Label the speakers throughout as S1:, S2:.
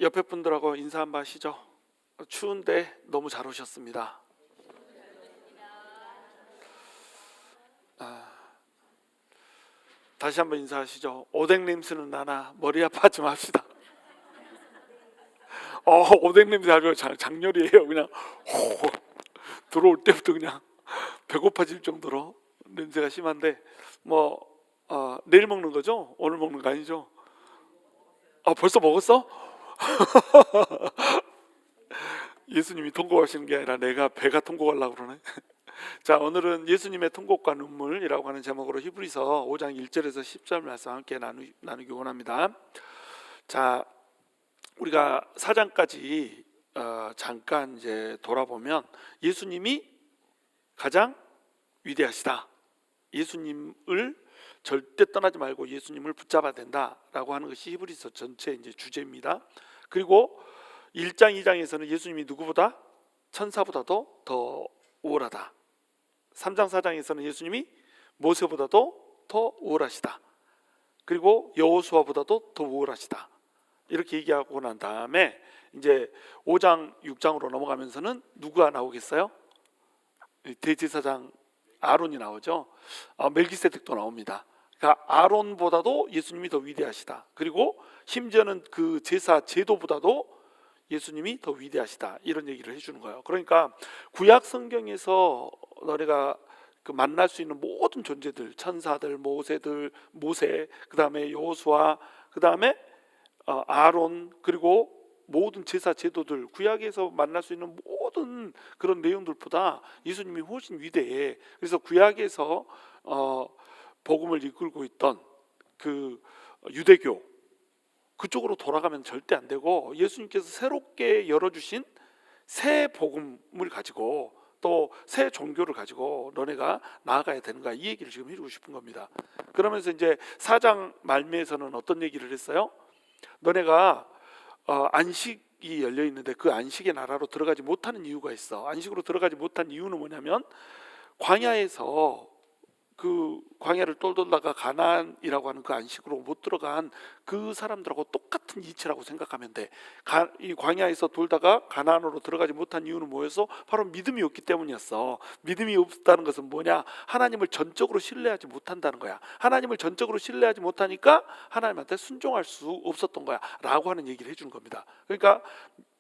S1: 옆에 분들하고 인사 한번 하시죠. 추운데 너무 잘 오셨습니다. 다시 한번 인사하시죠. 오뎅 냄새는 나나 머리 아파하지 맙시다. 오뎅 냄새 아주 장렬이에요. 그냥 들어올 때부터 그냥 배고파질 정도로 냄새가 심한데 내일 먹는 거죠? 오늘 먹는 거 아니죠? 벌써 먹었어? 예수님이 통곡하시는 게 아니라 내가 배가 통곡하려고 그러네. 자, 오늘은 예수님의 통곡과 눈물이라고 하는 제목으로 히브리서 5장 1절에서 10절 말씀 함께 나누기 원합니다. 자, 우리가 4장까지 잠깐 이제 돌아보면 예수님이 가장 위대하시다. 예수님을 절대 떠나지 말고 예수님을 붙잡아야 된다라고 하는 것이 히브리서 전체 이제 주제입니다. 그리고 1장 2장에서는 예수님이 누구보다 천사보다도 더 우월하다. 3장 4장에서는 예수님이 모세보다도 더 우월하시다. 그리고 여호수아보다도 더 우월하시다. 이렇게 얘기하고 난 다음에 이제 5장 6장으로 넘어가면서는 누가 나오겠어요? 대제사장 아론이 나오죠. 멜기세덱도 나옵니다. 그러니까 아론보다도 예수님이 더 위대하시다. 그리고 심지어는 그 제사 제도보다도 예수님이 더 위대하시다. 이런 얘기를 해주는 거예요. 그러니까 구약 성경에서 너네가 만날 수 있는 모든 존재들, 천사들, 모세, 그 다음에 여호수아, 그 다음에 아론, 그리고 모든 제사 제도들, 구약에서 만날 수 있는 모든 그런 내용들보다 예수님이 훨씬 위대해. 그래서 구약에서 복음을 이끌고 있던 그 유대교 그쪽으로 돌아가면 절대 안 되고, 예수님께서 새롭게 열어주신 새 복음을 가지고 또 새 종교를 가지고 너네가 나아가야 되는 거야. 이 얘기를 지금 해주고 싶은 겁니다. 그러면서 이제 4장 말미에서는 어떤 얘기를 했어요? 너네가 안식이 열려 있는데 그 안식의 나라로 들어가지 못하는 이유가 있어. 안식으로 들어가지 못한 이유는 뭐냐면 광야에서 그 광야를 똘돌다가 가나안이라고 하는 그 안식으로 못 들어간 그 사람들하고 똑같은 이치라고 생각하면 돼. 이 광야에서 돌다가 가나안으로 들어가지 못한 이유는 뭐였어? 바로 믿음이 없기 때문이었어. 믿음이 없다는 것은 뭐냐? 하나님을 전적으로 신뢰하지 못한다는 거야. 하나님을 전적으로 신뢰하지 못하니까 하나님한테 순종할 수 없었던 거야 라고 하는 얘기를 해주는 겁니다. 그러니까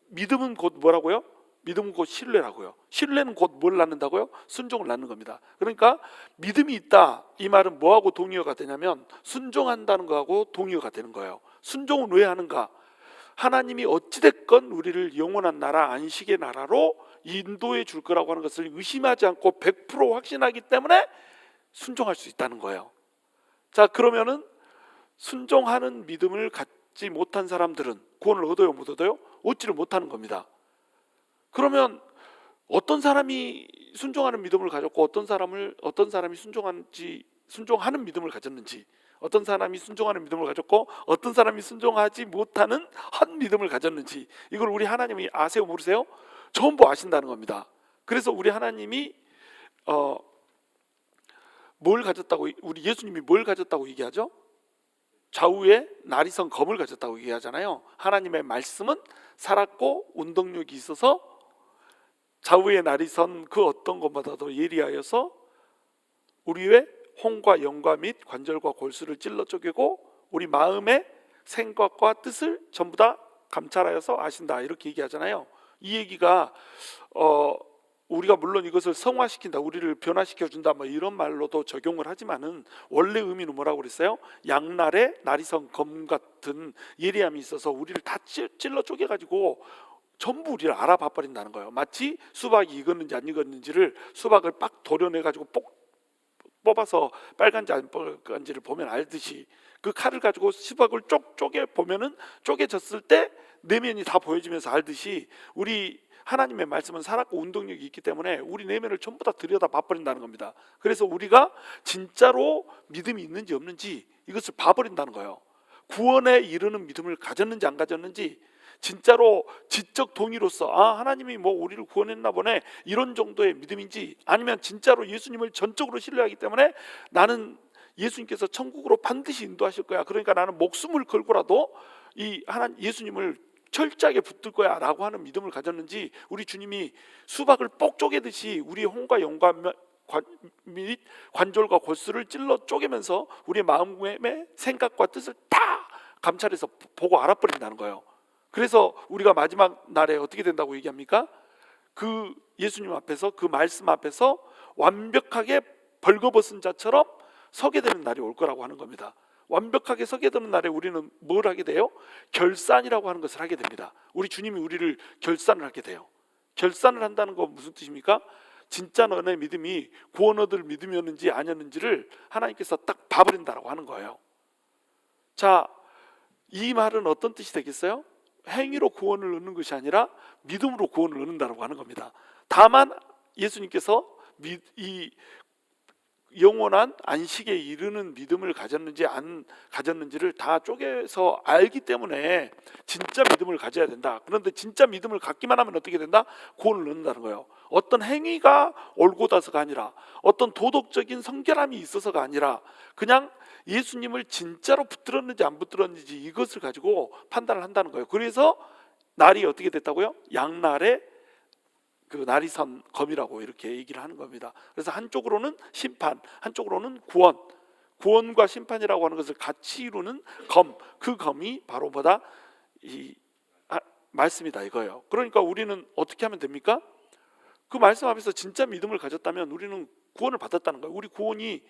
S1: 믿음은 곧 뭐라고요? 믿음은 곧 신뢰라고요. 신뢰는 곧 뭘 낳는다고요? 순종을 낳는 겁니다. 그러니까 믿음이 있다, 이 말은 뭐하고 동의어가 되냐면 순종한다는 거하고 동의어가 되는 거예요. 순종은 왜 하는가? 하나님이 어찌됐건 우리를 영원한 나라, 안식의 나라로 인도해 줄 거라고 하는 것을 의심하지 않고 100% 확신하기 때문에 순종할 수 있다는 거예요. 자, 그러면은 순종하는 믿음을 갖지 못한 사람들은 구원을 얻어요, 못 얻어요? 얻지를 못하는 겁니다. 그러면 어떤 사람이 순종하는 믿음을 가졌고 어떤 사람이 순종하는 믿음을 가졌는지, 어떤 사람이 순종하는 믿음을 가졌고 어떤 사람이 순종하지 못하는 한 믿음을 가졌는지, 이걸 우리 하나님이 아세요, 모르세요? 전부 아신다는 겁니다. 그래서 우리 하나님이 뭘 가졌다고, 우리 예수님이 뭘 가졌다고 얘기하죠? 좌우에 나리선 검을 가졌다고 얘기하잖아요. 하나님의 말씀은 살았고 운동력이 있어서 좌우에 나리선 그 어떤 것보다도 예리하여서 우리의 혼과 영과 및 관절과 골수를 찔러 쪼개고 우리 마음의 생각과 뜻을 전부 다 감찰하여서 아신다, 이렇게 얘기하잖아요. 이 얘기가 우리가 물론 이것을 성화시킨다, 우리를 변화시켜준다 이런 말로도 적용을 하지만은 원래 의미는 뭐라고 그랬어요? 양날에 나리선 검 같은 예리함이 있어서 우리를 다 찔러 쪼개가지고 전부 우리를 알아봐 버린다는 거예요. 마치 수박이 익었는지 안 익었는지를 수박을 빡 도려내가지고 뽑아서 빨간지 안 빨간지를 보면 알듯이, 그 칼을 가지고 수박을 쪼개 보면은 쪼개졌을 때 내면이 다 보여지면서 알듯이, 우리 하나님의 말씀은 살았고 운동력이 있기 때문에 우리 내면을 전부 다 들여다 봐버린다는 겁니다. 그래서 우리가 진짜로 믿음이 있는지 없는지 이것을 봐버린다는 거예요. 구원에 이르는 믿음을 가졌는지 안 가졌는지, 진짜로 지적 동의로서 하나님이 우리를 구원했나 보네, 이런 정도의 믿음인지, 아니면 진짜로 예수님을 전적으로 신뢰하기 때문에 나는 예수님께서 천국으로 반드시 인도하실 거야, 그러니까 나는 목숨을 걸고라도 이 예수님을 철저하게 붙들 거야 라고 하는 믿음을 가졌는지, 우리 주님이 수박을 뽁 쪼개듯이 우리의 혼과 영과 및 관절과 골수를 찔러 쪼개면서 우리의 마음의 생각과 뜻을 다 감찰해서 보고 알아버린다는 거예요. 그래서 우리가 마지막 날에 어떻게 된다고 얘기합니까? 그 예수님 앞에서, 그 말씀 앞에서 완벽하게 벌거벗은 자처럼 서게 되는 날이 올 거라고 하는 겁니다. 완벽하게 서게 되는 날에 우리는 뭘 하게 돼요? 결산이라고 하는 것을 하게 됩니다. 우리 주님이 우리를 결산을 하게 돼요. 결산을 한다는 건 무슨 뜻입니까? 진짜 너네 믿음이 구원 얻을 믿음이었는지 아니었는지를 하나님께서 딱 봐버린다라고 하는 거예요. 자, 이 말은 어떤 뜻이 되겠어요? 행위로 구원을 얻는 것이 아니라 믿음으로 구원을 얻는다라고 하는 겁니다. 다만 예수님께서 이 영원한 안식에 이르는 믿음을 가졌는지 안 가졌는지를 다 쪼개서 알기 때문에 진짜 믿음을 가져야 된다. 그런데 진짜 믿음을 갖기만 하면 어떻게 된다? 구원을 얻는다는 거예요. 어떤 행위가 옳고다서가 아니라, 어떤 도덕적인 성결함이 있어서가 아니라, 그냥 예수님을 진짜로 붙들었는지 안 붙들었는지 이것을 가지고 판단을 한다는 거예요. 그래서 날이 어떻게 됐다고요? 양날에 그 날이 선 검이라고 이렇게 얘기를 하는 겁니다. 그래서 한쪽으로는 심판, 한쪽으로는 구원, 구원과 심판이라고 하는 것을 같이 이루는 검, 그 검이 바로 뭐다? 이 말씀이다 이거예요. 그러니까 우리는 어떻게 하면 됩니까? 그 말씀 앞에서 진짜 믿음을 가졌다면 우리는 구원을 받았다는 거예요. 우리 구원이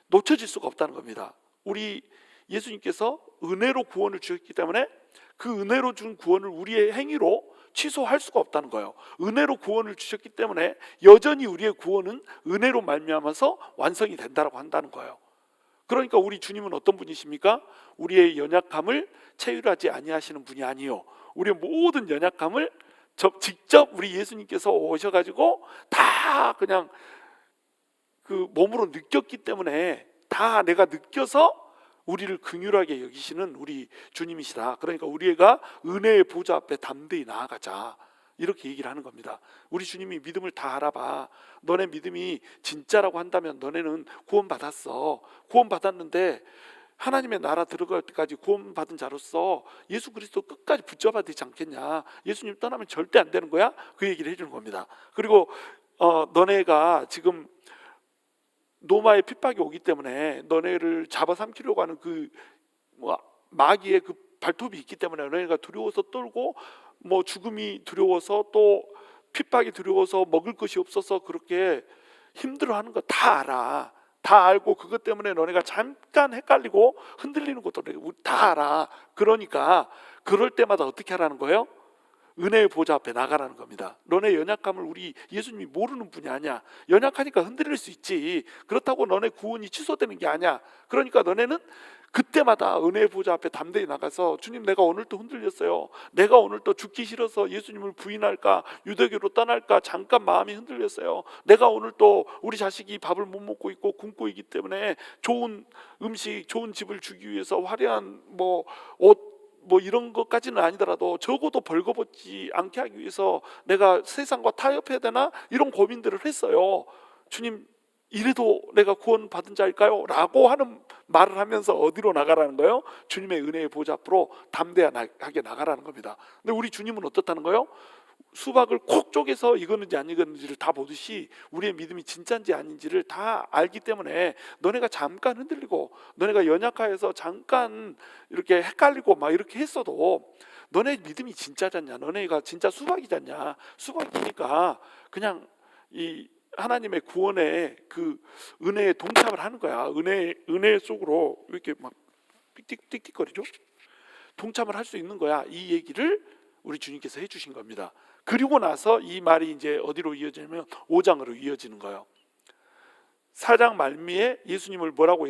S1: 놓쳐질 수가 없다는 겁니다. 우리 예수님께서 은혜로 구원을 주셨기 때문에 그 은혜로 준 구원을 우리의 행위로 취소할 수가 없다는 거예요. 은혜로 구원을 주셨기 때문에 여전히 우리의 구원은 은혜로 말미암아서 완성이 된다라고 한다는 거예요. 그러니까 우리 주님은 어떤 분이십니까? 우리의 연약함을 체휼하지 아니하시는 분이 아니요, 우리의 모든 연약함을 직접 우리 예수님께서 오셔가지고 다 그냥 그 몸으로 느꼈기 때문에, 다 내가 느껴서 우리를 긍휼하게 여기시는 우리 주님이시다. 그러니까 우리가 은혜의 보좌 앞에 담대히 나아가자, 이렇게 얘기를 하는 겁니다. 우리 주님이 믿음을 다 알아봐. 너네 믿음이 진짜라고 한다면 너네는 구원받았어. 구원받았는데 하나님의 나라 들어갈 때까지 구원받은 자로서 예수 그리스도 끝까지 붙잡아야 되지 않겠냐. 예수님 떠나면 절대 안 되는 거야. 그 얘기를 해주는 겁니다. 그리고 너네가 지금 노마의 핍박이 오기 때문에 너네를 잡아삼키려고 하는 그 마귀의 그 발톱이 있기 때문에 너네가 두려워서 떨고, 죽음이 두려워서, 또 핍박이 두려워서, 먹을 것이 없어서 그렇게 힘들어하는 거 다 알아. 다 알고 그것 때문에 너네가 잠깐 헷갈리고 흔들리는 것도 다 알아. 그러니까 그럴 때마다 어떻게 하라는 거예요? 은혜의 보좌 앞에 나가라는 겁니다. 너네 연약함을 우리 예수님이 모르는 분이 아니야. 연약하니까 흔들릴 수 있지. 그렇다고 너네 구원이 취소되는 게 아니야. 그러니까 너네는 그때마다 은혜의 보좌 앞에 담대히 나가서, 주님 내가 오늘 또 흔들렸어요. 내가 오늘 또 죽기 싫어서 예수님을 부인할까, 유대교로 떠날까 잠깐 마음이 흔들렸어요. 내가 오늘 또 우리 자식이 밥을 못 먹고 있고 굶고 있기 때문에 좋은 음식, 좋은 집을 주기 위해서 화려한 옷 이런 것까지는 아니더라도 적어도 벌거벗지 않게 하기 위해서 내가 세상과 타협해야 되나, 이런 고민들을 했어요. 주님 이래도 내가 구원 받은 자일까요? 라고 하는 말을 하면서 어디로 나가라는 거예요? 주님의 은혜의 보좌 앞으로 담대하게 나가라는 겁니다. 근데 우리 주님은 어떻다는 거예요? 수박을 콕 쪼개서 익었는지 안 익었는지를 다 보듯이 우리의 믿음이 진짜인지 아닌지를 다 알기 때문에, 너네가 잠깐 흔들리고 너네가 연약하여서 잠깐 이렇게 헷갈리고 막 이렇게 했어도 너네 믿음이 진짜잖냐, 너네가 진짜 수박이잖냐, 수박이니까 그냥 이 하나님의 구원의 그 은혜에 동참을 하는 거야. 은혜 속으로 이렇게 막 띡띡띡거리죠. 동참을 할 수 있는 거야. 이 얘기를 우리 주님께서 해주신 겁니다. 그리고 나서 이 말이 이제 어디로 이어지냐면 5장으로 이어지는 거예요. 4장 말미에 예수님을 뭐라고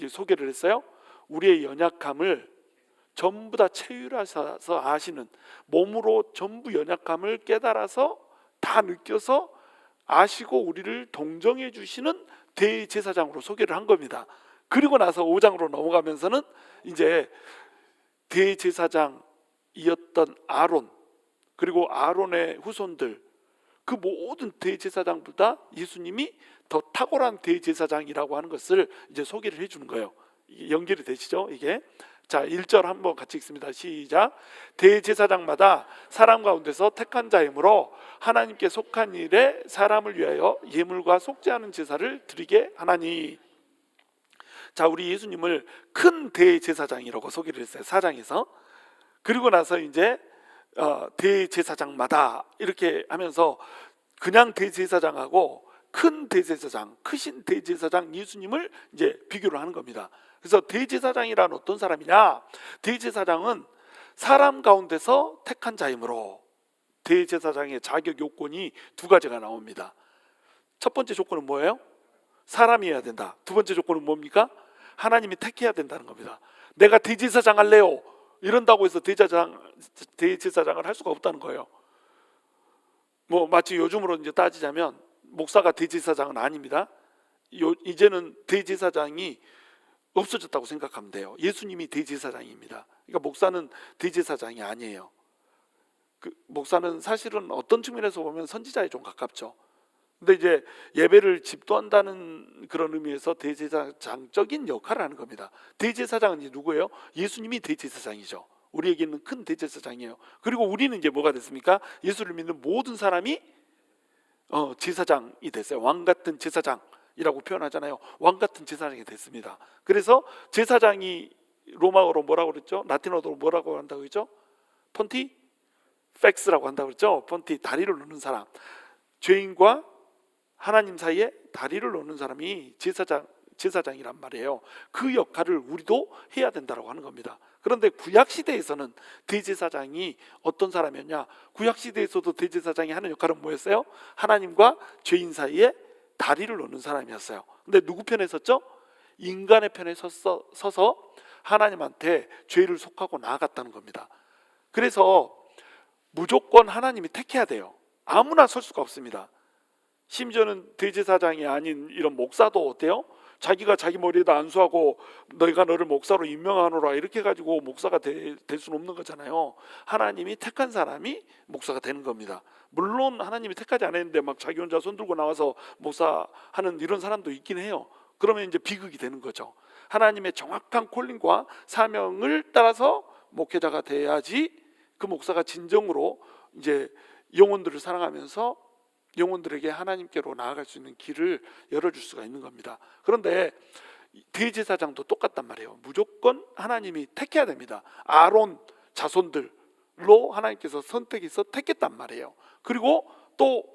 S1: 소개를 했어요? 우리의 연약함을 전부 다 체휼하셔서 아시는, 몸으로 전부 연약함을 깨달아서 다 느껴서 아시고 우리를 동정해 주시는 대제사장으로 소개를 한 겁니다. 그리고 나서 5장으로 넘어가면서는 이제 대제사장이었던 아론, 그리고 아론의 후손들, 그 모든 대제사장보다 예수님이 더 탁월한 대제사장이라고 하는 것을 이제 소개를 해주는 거예요. 연결이 되시죠? 이게 자, 1절 한번 같이 읽습니다. 시작. 대제사장마다 사람 가운데서 택한 자이므로 하나님께 속한 일에 사람을 위하여 예물과 속죄하는 제사를 드리게 하나니. 자, 우리 예수님을 큰 대제사장이라고 소개를 했어요, 4장에서. 그리고 나서 이제 대제사장마다 이렇게 하면서 그냥 대제사장하고 큰 대제사장, 크신 대제사장 예수님을 이제 비교를 하는 겁니다. 그래서 대제사장이란 어떤 사람이냐? 대제사장은 사람 가운데서 택한 자이므로. 대제사장의 자격 요건이 두 가지가 나옵니다. 첫 번째 조건은 뭐예요? 사람이어야 된다. 두 번째 조건은 뭡니까? 하나님이 택해야 된다는 겁니다. 내가 대제사장 할래요 이런다고 해서 대제사장을 할 수가 없다는 거예요. 뭐 마치 요즘으로 이제 따지자면 목사가 대제사장은 아닙니다. 이제는 대제사장이 없어졌다고 생각하면 돼요. 예수님이 대제사장입니다. 그러니까 목사는 대제사장이 아니에요. 목사는 사실은 어떤 측면에서 보면 선지자에 좀 가깝죠. 근데 이제 예배를 집도한다는 그런 의미에서 대제사장적인 역할을 하는 겁니다. 대제사장은 이제 누구예요? 예수님이 대제사장이죠. 우리에게는 큰 대제사장이에요. 그리고 우리는 이제 뭐가 됐습니까? 예수를 믿는 모든 사람이 제사장이 됐어요. 왕 같은 제사장이라고 표현하잖아요. 왕 같은 제사장이 됐습니다. 그래서 제사장이 로마어로 뭐라고 그랬죠? 라틴어로 뭐라고 한다고 했죠? 폰티펙스라고 한다고 그랬죠? 폰티, 다리를 놓는 사람. 죄인과 하나님 사이에 다리를 놓는 사람이 제사장이란 말이에요. 그 역할을 우리도 해야 된다고 하는 겁니다. 그런데 구약시대에서는 대제사장이 어떤 사람이었냐? 구약시대에서도 대제사장이 하는 역할은 뭐였어요? 하나님과 죄인 사이에 다리를 놓는 사람이었어요. 근데 누구 편에 섰죠? 인간의 편에 서서 하나님한테 죄를 속하고 나아갔다는 겁니다. 그래서 무조건 하나님이 택해야 돼요. 아무나 설 수가 없습니다. 심지어는 대제사장이 아닌 이런 목사도 어때요? 자기가 자기 머리에다 안수하고 너희가 너를 목사로 임명하노라 이렇게 해가지고 목사가 될 수는 없는 거잖아요. 하나님이 택한 사람이 목사가 되는 겁니다. 물론 하나님이 택하지 않았는데 막 자기 혼자 손 들고 나와서 목사하는 이런 사람도 있긴 해요. 그러면 이제 비극이 되는 거죠. 하나님의 정확한 콜링과 사명을 따라서 목회자가 돼야지 그 목사가 진정으로 이제 영혼들을 사랑하면서 영혼들에게 하나님께로 나아갈 수 있는 길을 열어줄 수가 있는 겁니다. 그런데 대제사장도 똑같단 말이에요. 무조건 하나님이 택해야 됩니다. 아론 자손들로 하나님께서 선택해서 택했단 말이에요. 그리고 또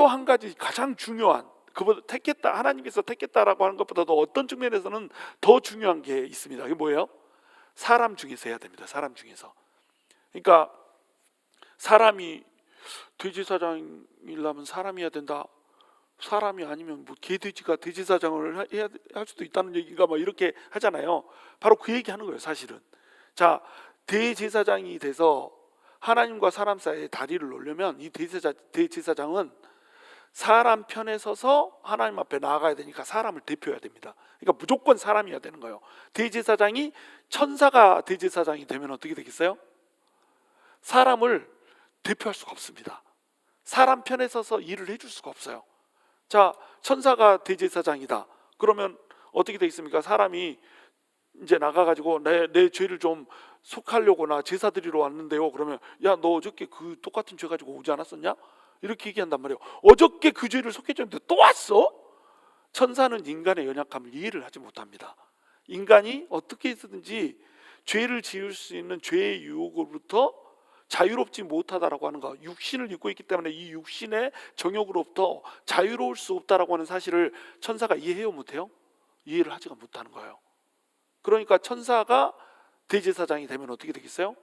S1: 한 가지 가장 중요한, 그보다 택했다, 하나님께서 택했다라고 하는 것보다도 어떤 측면에서는 더 중요한 게 있습니다. 그게 뭐예요? 사람 중에서 해야 됩니다. 사람 중에서. 그러니까 사람이 대제사장이려면 사람이어야 된다. 사람이 아니면 뭐 개돼지가 대제사장을 할 수도 있다는 얘기가 뭐 이렇게 하잖아요. 바로 그 얘기하는 거예요, 사실은. 자, 대제사장이 돼서 하나님과 사람 사이에 다리를 놓으려면 이 대제사장은 사람 편에 서서 하나님 앞에 나아가야 되니까 사람을 대표해야 됩니다. 그러니까 무조건 사람이어야 되는 거예요. 대제사장이 천사가 대제사장이 되면 어떻게 되겠어요? 사람을 대표할 수가 없습니다. 사람 편에 서서 일을 해줄 수가 없어요. 자, 천사가 대제사장이다. 그러면 어떻게 되겠습니까? 사람이 이제 나가가지고 내 죄를 좀 속하려고 나 제사 드리러 왔는데요. 그러면 야, 너 어저께 그 똑같은 죄 가지고 오지 않았었냐? 이렇게 얘기한단 말이에요. 어저께 그 죄를 속해줬는데 또 왔어? 천사는 인간의 연약함을 이해를 하지 못합니다. 인간이 어떻게 해서든지 죄를 지을 수 있는 죄의 유혹으로부터 자유롭지 못하다라고 하는 거, 육신을 입고 있기 때문에 이 육신의 정욕으로부터 자유로울 수 없다라고 하는 사실을 천사가 이해해요, 못해요? 이해를 하지가 못하는 거예요. 그러니까 천사가 대제사장이 되면 어떻게 되겠어요?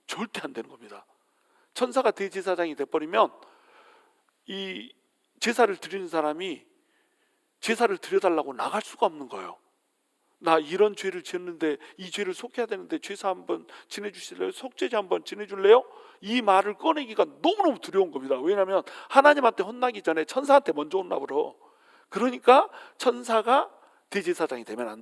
S1: 절대 안 되는 겁니다. 천사가 대제사장이 돼버리면 이 제사를 드리는 사람이 제사를 드려달라고 나갈 수가 없는 거예요. 나 이런 죄를 지었는데 이 죄를 속해야 되는데 제사 한번 지내주실래요? 속죄제 한번 지내줄래요? 이 말을 꺼내기가 너무너무 두려운 겁니다. 왜냐하면 하나님한테 혼나기 전에 천사한테 먼저 혼나버려. 그러니까 천사가 대제사장이 되면 안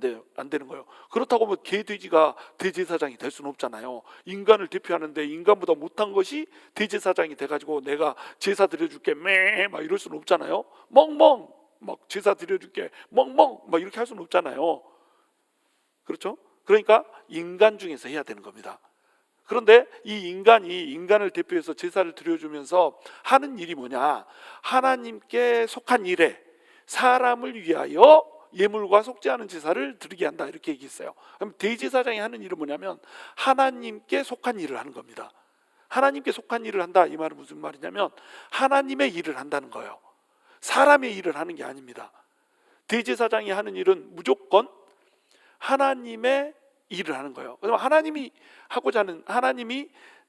S1: 되는 거예요. 그렇다고 뭐 개돼지가 대제사장이 될 수는 없잖아요. 인간을 대표하는데 인간보다 못한 것이 대제사장이 돼가지고 내가 제사 드려줄게 막 이럴 수는 없잖아요. 멍멍 막 제사 드려줄게 멍멍 막 이렇게 할 수는 없잖아요. 그렇죠? 그러니까 인간 중에서 해야 되는 겁니다. 그런데 이 인간이 인간을 대표해서 제사를 드려주면서 하는 일이 뭐냐? 하나님께 속한 일에 사람을 위하여 예물과 속죄하는 제사를 드리게 한다, 이렇게 얘기했어요. 그럼 대제사장이 하는 일은 뭐냐면 하나님께 속한 일을 하는 겁니다. 하나님께 속한 일을 한다, 이 말은 무슨 말이냐면 하나님의 일을 한다는 거예요. 사람의 일을 하는 게 아닙니다. 대제사장이 하는 일은 무조건 하나님의 일을 하는 거예요. 그러면 하나님이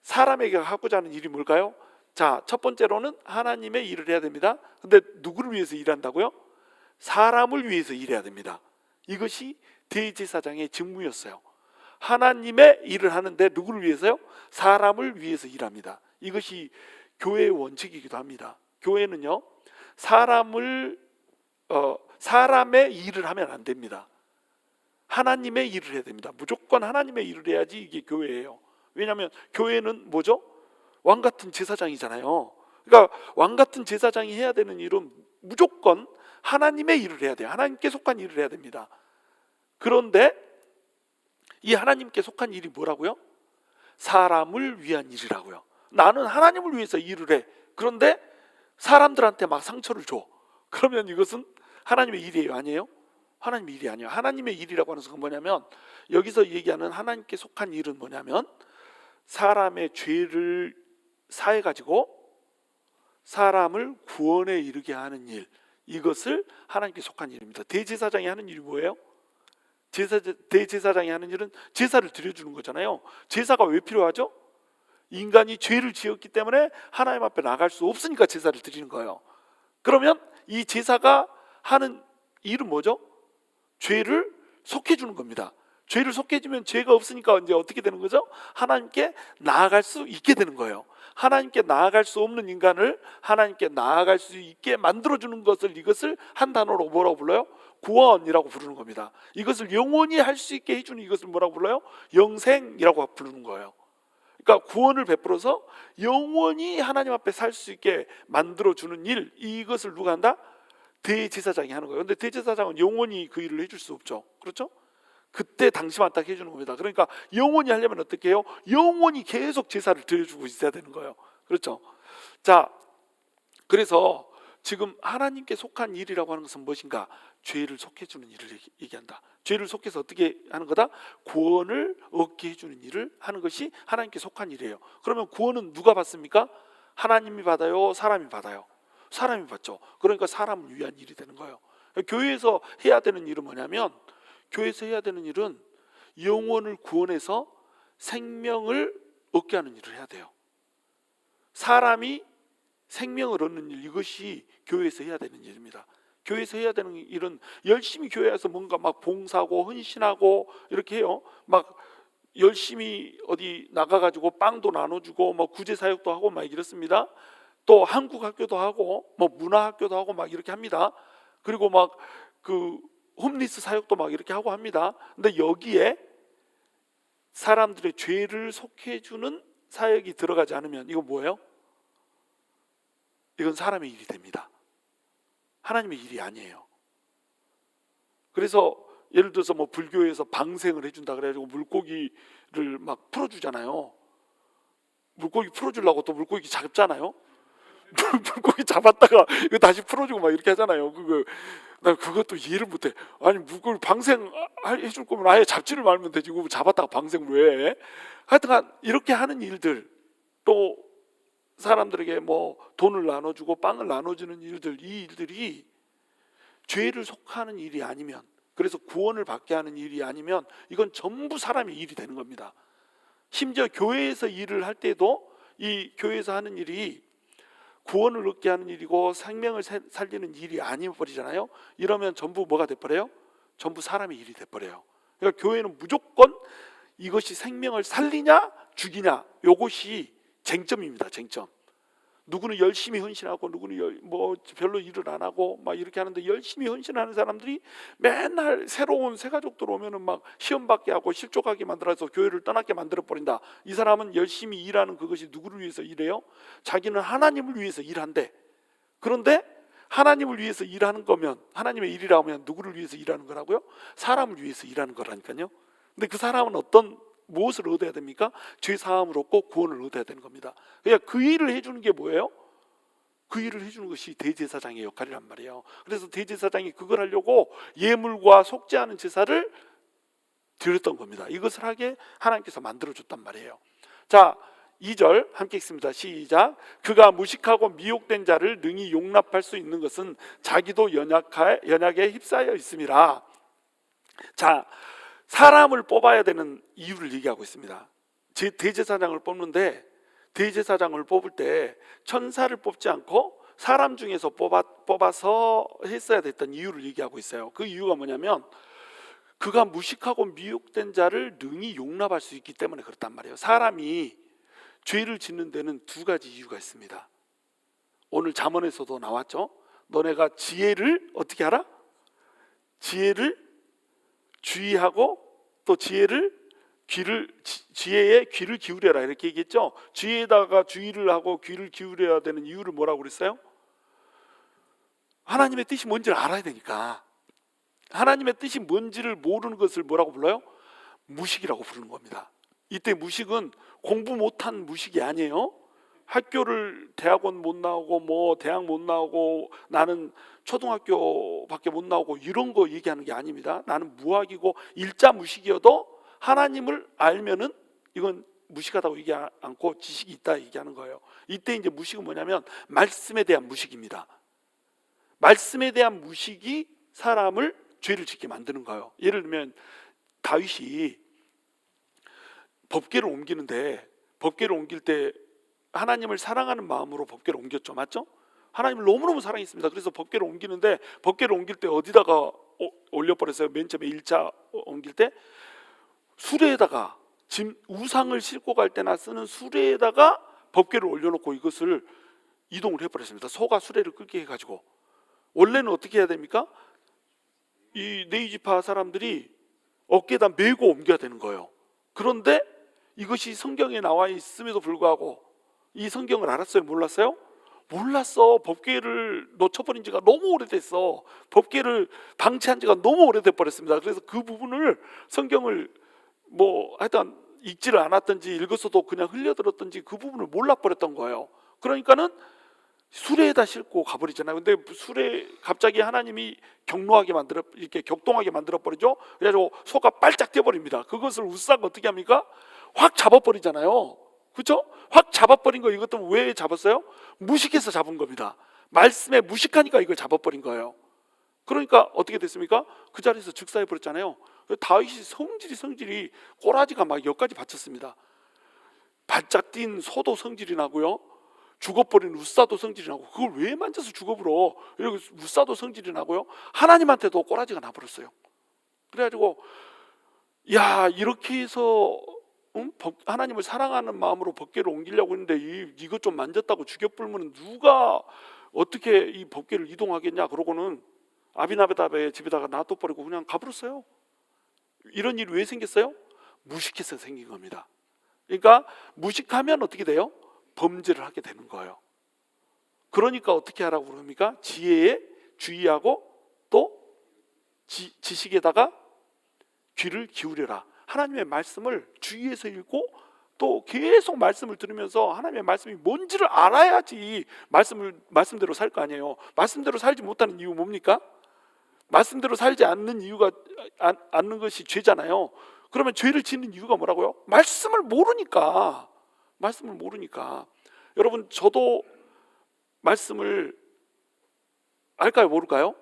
S1: 사람에게 하고자 하는 일이 뭘까요? 자, 첫 번째로는 하나님의 일을 해야 됩니다. 근데 누구를 위해서 일한다고요? 사람을 위해서 일해야 됩니다. 이것이 대제사장의 직무였어요. 하나님의 일을 하는데 누구를 위해서요? 사람을 위해서 일합니다. 이것이 교회의 원칙이기도 합니다. 교회는요, 사람의 일을 하면 안 됩니다. 하나님의 일을 해야 됩니다. 무조건 하나님의 일을 해야지 이게 교회예요. 왜냐하면 교회는 뭐죠? 왕 같은 제사장이잖아요. 그러니까 왕 같은 제사장이 해야 되는 일은 무조건 하나님의 일을 해야 돼요. 하나님께 속한 일을 해야 됩니다. 그런데 이 하나님께 속한 일이 뭐라고요? 사람을 위한 일이라고요. 나는 하나님을 위해서 일을 해. 그런데 사람들한테 막 상처를 줘. 그러면 이것은 하나님의 일이에요, 아니에요? 하나님의 일이 아니에요. 하나님의 일이라고 하는 것은 뭐냐면, 여기서 얘기하는 하나님께 속한 일은 뭐냐면 사람의 죄를 사해 가지고 사람을 구원에 이르게 하는 일, 이것을 하나님께 속한 일입니다. 대제사장이 하는 일이 뭐예요? 대제사장이 하는 일은 제사를 드려주는 거잖아요. 제사가 왜 필요하죠? 인간이 죄를 지었기 때문에 하나님 앞에 나갈 수 없으니까 제사를 드리는 거예요. 그러면 이 제사가 하는 일은 뭐죠? 죄를 속해주는 겁니다. 죄를 속해주면 죄가 없으니까 이제 어떻게 되는 거죠? 하나님께 나아갈 수 있게 되는 거예요. 하나님께 나아갈 수 없는 인간을 하나님께 나아갈 수 있게 만들어주는 것을, 이것을 한 단어로 뭐라고 불러요? 구원이라고 부르는 겁니다. 이것을 영원히 할 수 있게 해주는 이것을 뭐라고 불러요? 영생이라고 부르는 거예요. 그러니까 구원을 베풀어서 영원히 하나님 앞에 살 수 있게 만들어주는 일, 이것을 누가 한다? 대제사장이 하는 거예요. 그런데 대제사장은 영원히 그 일을 해줄 수 없죠. 그렇죠? 그때 당시만 딱 해주는 겁니다. 그러니까 영원히 하려면 어떻게 해요? 영원히 계속 제사를 드려주고 있어야 되는 거예요. 그렇죠? 자, 그래서 지금 하나님께 속한 일이라고 하는 것은 무엇인가? 죄를 속해주는 일을 얘기한다. 죄를 속해서 어떻게 하는 거다? 구원을 얻게 해주는 일을 하는 것이 하나님께 속한 일이에요. 그러면 구원은 누가 받습니까? 하나님이 받아요? 사람이 받아요? 사람이 받죠. 그러니까 사람을 위한 일이 되는 거예요. 교회에서 해야 되는 일은 뭐냐면, 교회에서 해야 되는 일은 영혼을 구원해서 생명을 얻게 하는 일을 해야 돼요. 사람이 생명을 얻는 일, 이것이 교회에서 해야 되는 일입니다. 교회에서 해야 되는 일은 열심히 교회에서 뭔가 막 봉사하고 헌신하고 이렇게 해요. 막 열심히 어디 나가가지고 빵도 나눠주고 뭐 구제사역도 하고 막 이렇습니다. 또 한국 학교도 하고 뭐 문화 학교도 하고 막 이렇게 합니다. 그리고 막 그 홈리스 사역도 막 이렇게 하고 합니다. 근데 여기에 사람들의 죄를 속해주는 사역이 들어가지 않으면 이건 뭐예요? 이건 사람의 일이 됩니다. 하나님의 일이 아니에요. 그래서 예를 들어서 뭐 불교에서 방생을 해준다 그래가지고 물고기를 막 풀어주잖아요. 물고기 풀어주려고 또 물고기 잡잖아요. 물고기 잡았다가 이거 다시 풀어주고 막 이렇게 하잖아요. 나 그것도 이해를 못해. 아니 물고기 방생 해줄 거면 아예 잡지를 말면 되지. 그거 잡았다가 방생 왜 해? 하여튼간 이렇게 하는 일들, 또 사람들에게 뭐 돈을 나눠주고 빵을 나눠주는 일들, 이 일들이 죄를 속하는 일이 아니면, 그래서 구원을 받게 하는 일이 아니면 이건 전부 사람의 일이 되는 겁니다. 심지어 교회에서 일을 할 때도 이 교회에서 하는 일이 구원을 얻게 하는 일이고 생명을 살리는 일이 아니버리잖아요. 이러면 전부 뭐가 돼버려요? 전부 사람의 일이 돼버려요. 그러니까 교회는 무조건 이것이 생명을 살리냐 죽이냐, 이것이 쟁점입니다. 쟁점. 누구는 열심히 헌신하고 누구는 뭐 별로 일을 안 하고 막 이렇게 하는데, 열심히 헌신하는 사람들이 맨날 새로운 새 가족들 오면은 막 시험 받게 하고 실족하게 만들어서 교회를 떠나게 만들어 버린다. 이 사람은 열심히 일하는 그것이 누구를 위해서 일해요? 자기는 하나님을 위해서 일한대. 그런데 하나님을 위해서 일하는 거면, 하나님의 일이라면 누구를 위해서 일하는 거라고요? 사람을 위해서 일하는 거라니까요. 근데 그 사람은 무엇을 얻어야 됩니까? 죄 사함을 얻고 구원을 얻어야 되는 겁니다. 그러니까 그 일을 해주는 게 뭐예요? 그 일을 해주는 것이 대제사장의 역할이란 말이에요. 그래서 대제사장이 그걸 하려고 예물과 속죄하는 제사를 드렸던 겁니다. 이것을 하게 하나님께서 만들어줬단 말이에요. 자, 2절 함께 읽습니다. 시작. 그가 무식하고 미혹된 자를 능히 용납할 수 있는 것은 자기도 연약에 휩싸여 있음이라. 자, 사람을 뽑아야 되는 이유를 얘기하고 있습니다. 대제사장을 뽑는데, 대제사장을 뽑을 때 천사를 뽑지 않고 사람 중에서 뽑아서 했어야 됐던 이유를 얘기하고 있어요. 그 이유가 뭐냐면 그가 무식하고 미혹된 자를 능히 용납할 수 있기 때문에 그렇단 말이에요. 사람이 죄를 짓는 데는 두 가지 이유가 있습니다. 오늘 잠언에서도 나왔죠. 너네가 지혜를 어떻게 하라? 지혜를 주의하고 또 지혜의 귀를 기울여라 이렇게 얘기했죠. 지혜에다가 주의를 하고 귀를 기울여야 되는 이유를 뭐라고 그랬어요? 하나님의 뜻이 뭔지를 알아야 되니까. 하나님의 뜻이 뭔지를 모르는 것을 뭐라고 불러요? 무식이라고 부르는 겁니다. 이때 무식은 공부 못한 무식이 아니에요. 학교를 대학원 못 나오고 대학 못 나오고 나는 초등학교밖에 못 나오고 이런 거 얘기하는 게 아닙니다. 나는 무학이고 일자 무식이어도 하나님을 알면은 이건 무식하다고 얘기하지 않고 지식이 있다 얘기하는 거예요. 이때 이제 무식은 뭐냐면 말씀에 대한 무식입니다. 말씀에 대한 무식이 사람을 죄를 짓게 만드는 거예요. 예를 들면 다윗이 법궤를 옮기는데 법궤를 옮길 때 하나님을 사랑하는 마음으로 법궤를 옮겼죠. 맞죠? 하나님을 너무너무 사랑했습니다. 그래서 법궤를 옮기는데 법궤를 옮길 때 어디다가 올려버렸어요? 맨 처음에 1차 옮길 때 수레에다가 우상을 싣고 갈 때나 쓰는 수레에다가 법궤를 올려놓고 이것을 이동을 해버렸습니다. 소가 수레를 끌게 해가지고. 원래는 어떻게 해야 됩니까? 이 네이지파 사람들이 어깨에다 메고 옮겨야 되는 거예요. 그런데 이것이 성경에 나와 있음에도 불구하고 이 성경을 알았어요? 몰랐어요? 몰랐어. 법궤를 놓쳐버린 지가 너무 오래됐어. 법궤를 방치한 지가 너무 오래돼 버렸습니다. 그래서 그 부분을 성경을 하여튼 읽지를 않았던지 읽었어도 그냥 흘려들었던지 그 부분을 몰라버렸던 거예요. 그러니까는 수레에다 싣고 가버리잖아요. 근데 수레 갑자기 하나님이 이렇게 격동하게 만들어 버리죠. 그래가지고 소가 빨짝 뛰어버립니다. 그것을 우싹 어떻게 합니까? 확 잡아버리잖아요. 그렇죠? 확 잡아버린 거. 이것도 왜 잡았어요? 무식해서 잡은 겁니다. 말씀에 무식하니까 이걸 잡아버린 거예요. 그러니까 어떻게 됐습니까? 그 자리에서 즉사해 버렸잖아요. 다윗이 성질이 꼬라지가 막 여기까지 받쳤습니다. 바짝 뛴 소도 성질이 나고요, 죽어버린 우사도 성질이 나고, 그걸 왜 만져서 죽어버려? 이렇게 우사도 성질이 나고요, 하나님한테도 꼬라지가 나버렸어요. 그래가지고 야, 이렇게 해서 하나님을 사랑하는 마음으로 법궤를 옮기려고 했는데 이것 좀 만졌다고 죽여불면 누가 어떻게 이 법궤를 이동하겠냐? 그러고는 아비나답의 집에다가 놔둬버리고 그냥 가버렸어요. 이런 일이 왜 생겼어요? 무식해서 생긴 겁니다. 그러니까 무식하면 어떻게 돼요? 범죄를 하게 되는 거예요. 그러니까 어떻게 하라고 그럽니까? 지혜에 주의하고 또 지식에다가 귀를 기울여라. 하나님의 말씀을 주의해서 읽고 또 계속 말씀을 들으면서 하나님의 말씀이 뭔지를 알아야지 말씀대로 살 거 아니에요. 말씀대로 살지 못하는 이유 뭡니까? 말씀대로 살지 않는 이유가 않는 것이 죄잖아요. 그러면 죄를 짓는 이유가 뭐라고요? 말씀을 모르니까. 여러분, 저도 말씀을 알까요? 모를까요?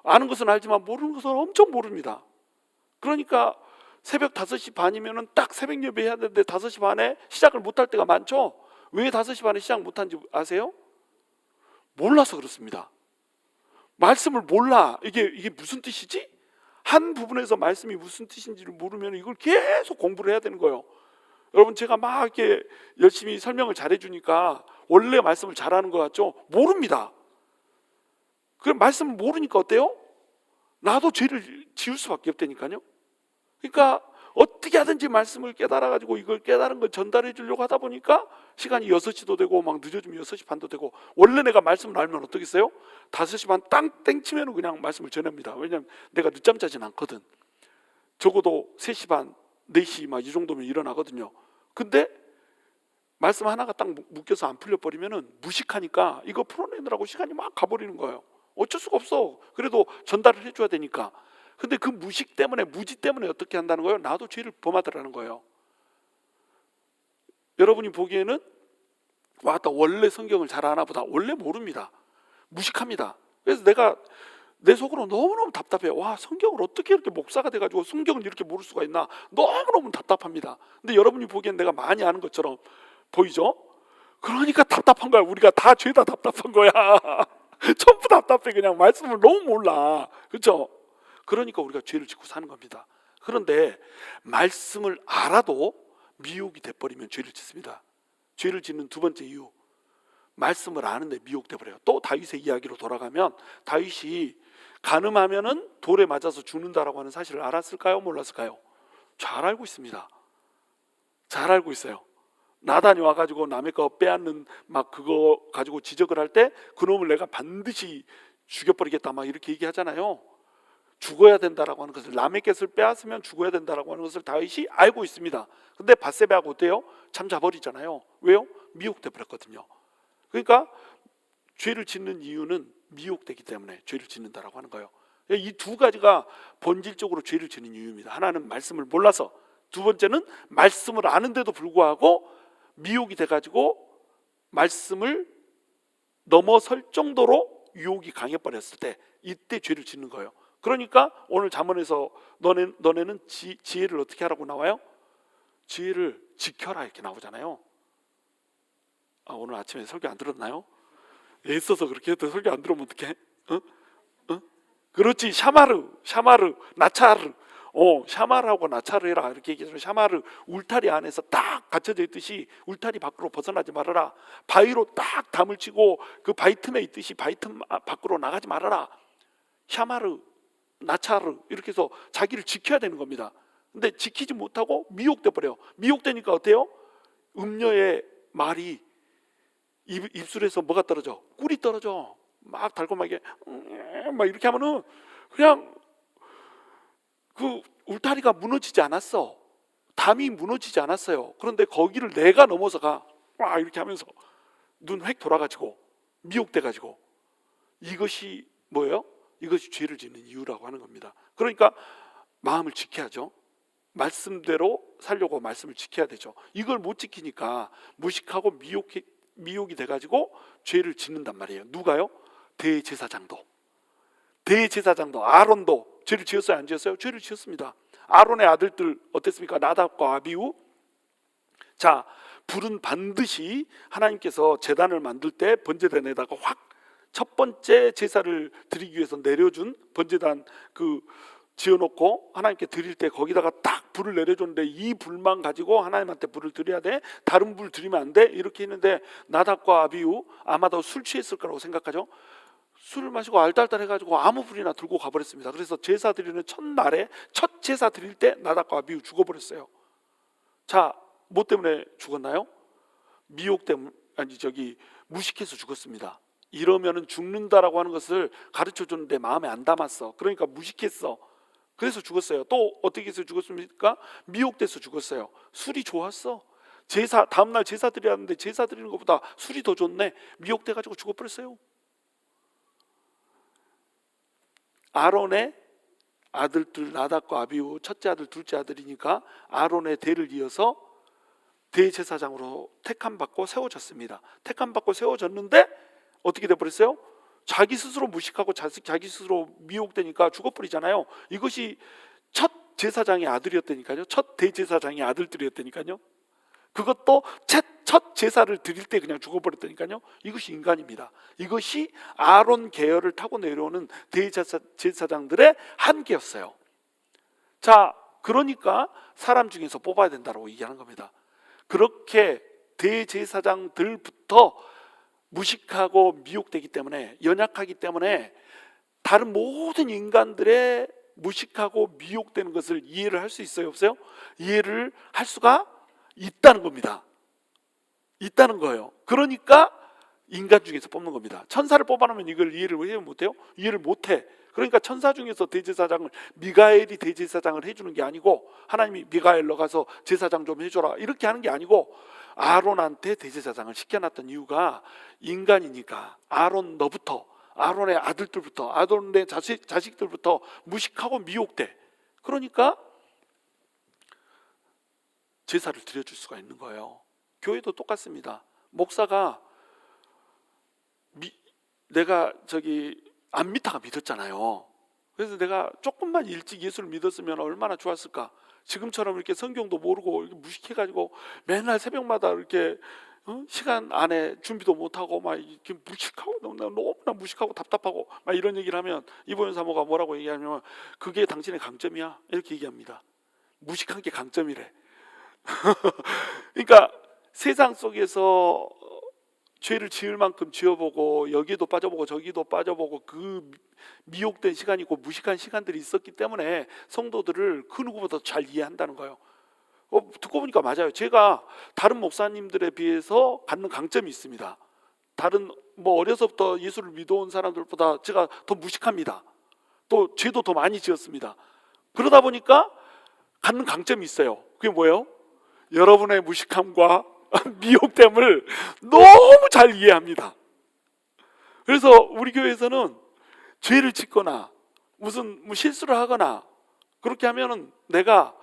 S1: 아는 것은 알지만 모르는 것은 엄청 모릅니다. 그러니까 새벽 5시 반이면 딱 새벽 예배 해야 되는데 5시 반에 시작을 못할 때가 많죠. 왜 5시 반에 시작 못한지 아세요? 몰라서 그렇습니다. 말씀을 몰라. 이게 무슨 뜻이지? 한 부분에서 말씀이 무슨 뜻인지를 모르면 이걸 계속 공부를 해야 되는 거예요. 여러분, 제가 막 이렇게 열심히 설명을 잘해주니까 원래 말씀을 잘하는 것 같죠? 모릅니다. 그럼 말씀을 모르니까 어때요? 나도 죄를 지을 수밖에 없다니까요. 그러니까 어떻게 하든지 말씀을 깨달아가지고 이걸 깨달은 걸 전달해 주려고 하다 보니까 시간이 6시도 되고 막 늦어지면 6시 반도 되고, 원래 내가 말씀을 알면 어떻겠어요? 5시 반 땡 치면 그냥 말씀을 전합니다. 왜냐하면 내가 늦잠 자진 않거든. 적어도 3시 반, 4시 막 이 정도면 일어나거든요. 근데 말씀 하나가 딱 묶여서 안 풀려버리면은 무식하니까 이거 풀어내느라고 시간이 막 가버리는 거예요. 어쩔 수가 없어. 그래도 전달을 해줘야 되니까. 근데 그 무식 때문에, 무지 때문에 어떻게 한다는 거예요? 나도 죄를 범하더라는 거예요. 여러분이 보기에는 나 원래 성경을 잘 아나 보다. 원래 모릅니다. 무식합니다. 그래서 내가 내 속으로 너무너무 답답해요. 성경을 어떻게 이렇게 목사가 돼가지고 성경을 이렇게 모를 수가 있나. 너무너무 답답합니다. 근데 여러분이 보기엔 내가 많이 아는 것처럼 보이죠? 그러니까 답답한 거야. 우리가 다 죄다 답답한 거야. 전부 답답해. 그냥 말씀을 너무 몰라. 그렇죠? 그러니까 우리가 죄를 짓고 사는 겁니다. 그런데 말씀을 알아도 미혹이 돼버리면 죄를 짓습니다. 죄를 짓는 두 번째 이유, 말씀을 아는데 미혹돼 버려요. 또 다윗의 이야기로 돌아가면 다윗이 간음하면은 돌에 맞아서 죽는다라고 하는 사실을 알았을까요? 몰랐을까요? 잘 알고 있습니다. 잘 알고 있어요. 나단이 와가지고 남의 거 빼앗는 막 그거 가지고 지적을 할 때 그놈을 내가 반드시 죽여버리겠다 막 이렇게 얘기하잖아요. 죽어야 된다라고 하는 것을, 남의 것을 빼앗으면 죽어야 된다라고 하는 것을 다윗이 알고 있습니다. 근데 밧세바하고 어때요? 잠자버리잖아요. 왜요? 미혹돼 버렸거든요. 그러니까 죄를 짓는 이유는 미혹되기 때문에 죄를 짓는다라고 하는 거예요. 이 두 가지가 본질적으로 죄를 짓는 이유입니다. 하나는 말씀을 몰라서, 두 번째는 말씀을 아는데도 불구하고 미혹이 돼가지고 말씀을 넘어설 정도로 유혹이 강해버렸을 때, 이때 죄를 짓는 거예요. 그러니까 오늘 잠언에서 너네는 지혜를 어떻게 하라고 나와요? 지혜를 지켜라 이렇게 나오잖아요. 오늘 아침에 설교 안 들었나요? 애써서 그렇게 해도 설교 안 들으면 어떡해? 그렇지. 샤마르, 나차르. 샤마르하고 나차르 해라 이렇게 얘기해서, 샤마르, 울타리 안에서 딱 갇혀져 있듯이 울타리 밖으로 벗어나지 말아라. 바위로 딱 담을 치고 그 바위 틈에 있듯이 바위 틈 밖으로 나가지 말아라. 샤마르, 나차르 이렇게 해서 자기를 지켜야 되는 겁니다. 근데 지키지 못하고 미혹돼 버려요. 미혹되니까 어때요? 음녀의 말이 입술에서 뭐가 떨어져? 꿀이 떨어져. 막 달콤하게 막 이렇게 하면은 그냥 그 울타리가 무너지지 않았어. 담이 무너지지 않았어요. 그런데 거기를 내가 넘어서가 막 이렇게 하면서 눈 획 돌아가지고 미혹돼가지고, 이것이 뭐예요? 이것이 죄를 짓는 이유라고 하는 겁니다. 그러니까 마음을 지켜야죠. 말씀대로 살려고 말씀을 지켜야 되죠. 이걸 못 지키니까 무식하고 미혹이 돼가지고 죄를 짓는단 말이에요. 누가요? 대제사장도 아론도 죄를 지었어요? 안 지었어요? 죄를 지었습니다. 아론의 아들들 어땠습니까? 나답과 아비후. 자, 불은 반드시 하나님께서 제단을 만들 때 번제단에다가 확 첫 번째 제사를 드리기 위해서 내려준 번제단 그 지어놓고 하나님께 드릴 때 거기다가 딱 불을 내려줬는데, 이 불만 가지고 하나님한테 불을 드려야 돼, 다른 불 드리면 안 돼, 이렇게 했는데 나답과 아비후 아마도 술 취했을 거라고 생각하죠. 술을 마시고 알딸딸 해가지고 아무 불이나 들고 가버렸습니다. 그래서 제사 드리는 첫날에 첫 제사 드릴 때 나답과 아비후 죽어버렸어요. 자, 뭐 때문에 죽었나요? 미혹 때문에, 무식해서 죽었습니다. 이러면은 죽는다라고 하는 것을 가르쳐 줬는데 마음에 안 담았어. 그러니까 무식했어. 그래서 죽었어요. 또 어떻게 해서 죽었습니까? 미혹돼서 죽었어요. 술이 좋았어. 다음날 제사 드렸는데 제사 드리는 것보다 술이 더 좋네. 미혹돼가지고 죽어버렸어요. 아론의 아들들 나답과 아비후, 첫째 아들 둘째 아들이니까 아론의 대를 이어서 대제사장으로 택함받고 세워졌습니다. 택함받고 세워졌는데 어떻게 돼버렸어요? 자기 스스로 무식하고 자기 스스로 미혹되니까 죽어버리잖아요. 이것이 첫 제사장의 아들이었다니까요. 첫 대제사장의 아들들이었다니까요. 그것도 첫 제사를 드릴 때 그냥 죽어버렸다니까요. 이것이 인간입니다. 이것이 아론 계열을 타고 내려오는 대제사장들의 한계였어요. 자, 그러니까 사람 중에서 뽑아야 된다고 얘기하는 겁니다. 그렇게 대제사장들부터 무식하고 미혹되기 때문에, 연약하기 때문에 다른 모든 인간들의 무식하고 미혹되는 것을 이해를 할 수 있어요? 없어요? 이해를 할 수가 있다는 겁니다. 있다는 거예요. 그러니까 인간 중에서 뽑는 겁니다. 천사를 뽑아놓으면 이걸 이해를 왜 못해요? 이해를 못해. 그러니까 천사 중에서 대제사장을 미가엘이 대제사장을 해주는 게 아니고 하나님이 미가엘로 가서 제사장 좀 해줘라 이렇게 하는 게 아니고 아론한테 대제사장을 시켜놨던 이유가 인간이니까 아론 너부터 아론의 아들들부터 아론의 자식들부터 무식하고 미혹돼. 그러니까 제사를 드려줄 수가 있는 거예요. 교회도 똑같습니다. 목사가 내가 안 믿다가 믿었잖아요. 그래서 내가 조금만 일찍 예수를 믿었으면 얼마나 좋았을까. 지금처럼 이렇게 성경도 모르고 이렇게 무식해가지고 맨날 새벽마다 이렇게 시간 안에 준비도 못하고 막 이렇게 무식하고 너무나 무식하고 답답하고 막 이런 얘기를 하면 이보현 사모가 뭐라고 얘기하냐면 그게 당신의 강점이야 이렇게 얘기합니다. 무식한 게 강점이래. 그러니까 세상 속에서 죄를 지을 만큼 지어보고 여기도 빠져보고 저기도 빠져보고 그 미혹된 시간이 있고 무식한 시간들이 있었기 때문에 성도들을 그 누구보다 잘 이해한다는 거예요. 듣고 보니까 맞아요. 제가 다른 목사님들에 비해서 갖는 강점이 있습니다. 다른 어려서부터 예수를 믿어온 사람들보다 제가 더 무식합니다. 또 죄도 더 많이 지었습니다. 그러다 보니까 갖는 강점이 있어요. 그게 뭐예요? 여러분의 무식함과 미혹됨을 너무 잘 이해합니다. 그래서 우리 교회에서는 죄를 짓거나 무슨 실수를 하거나 그렇게 하면은 내가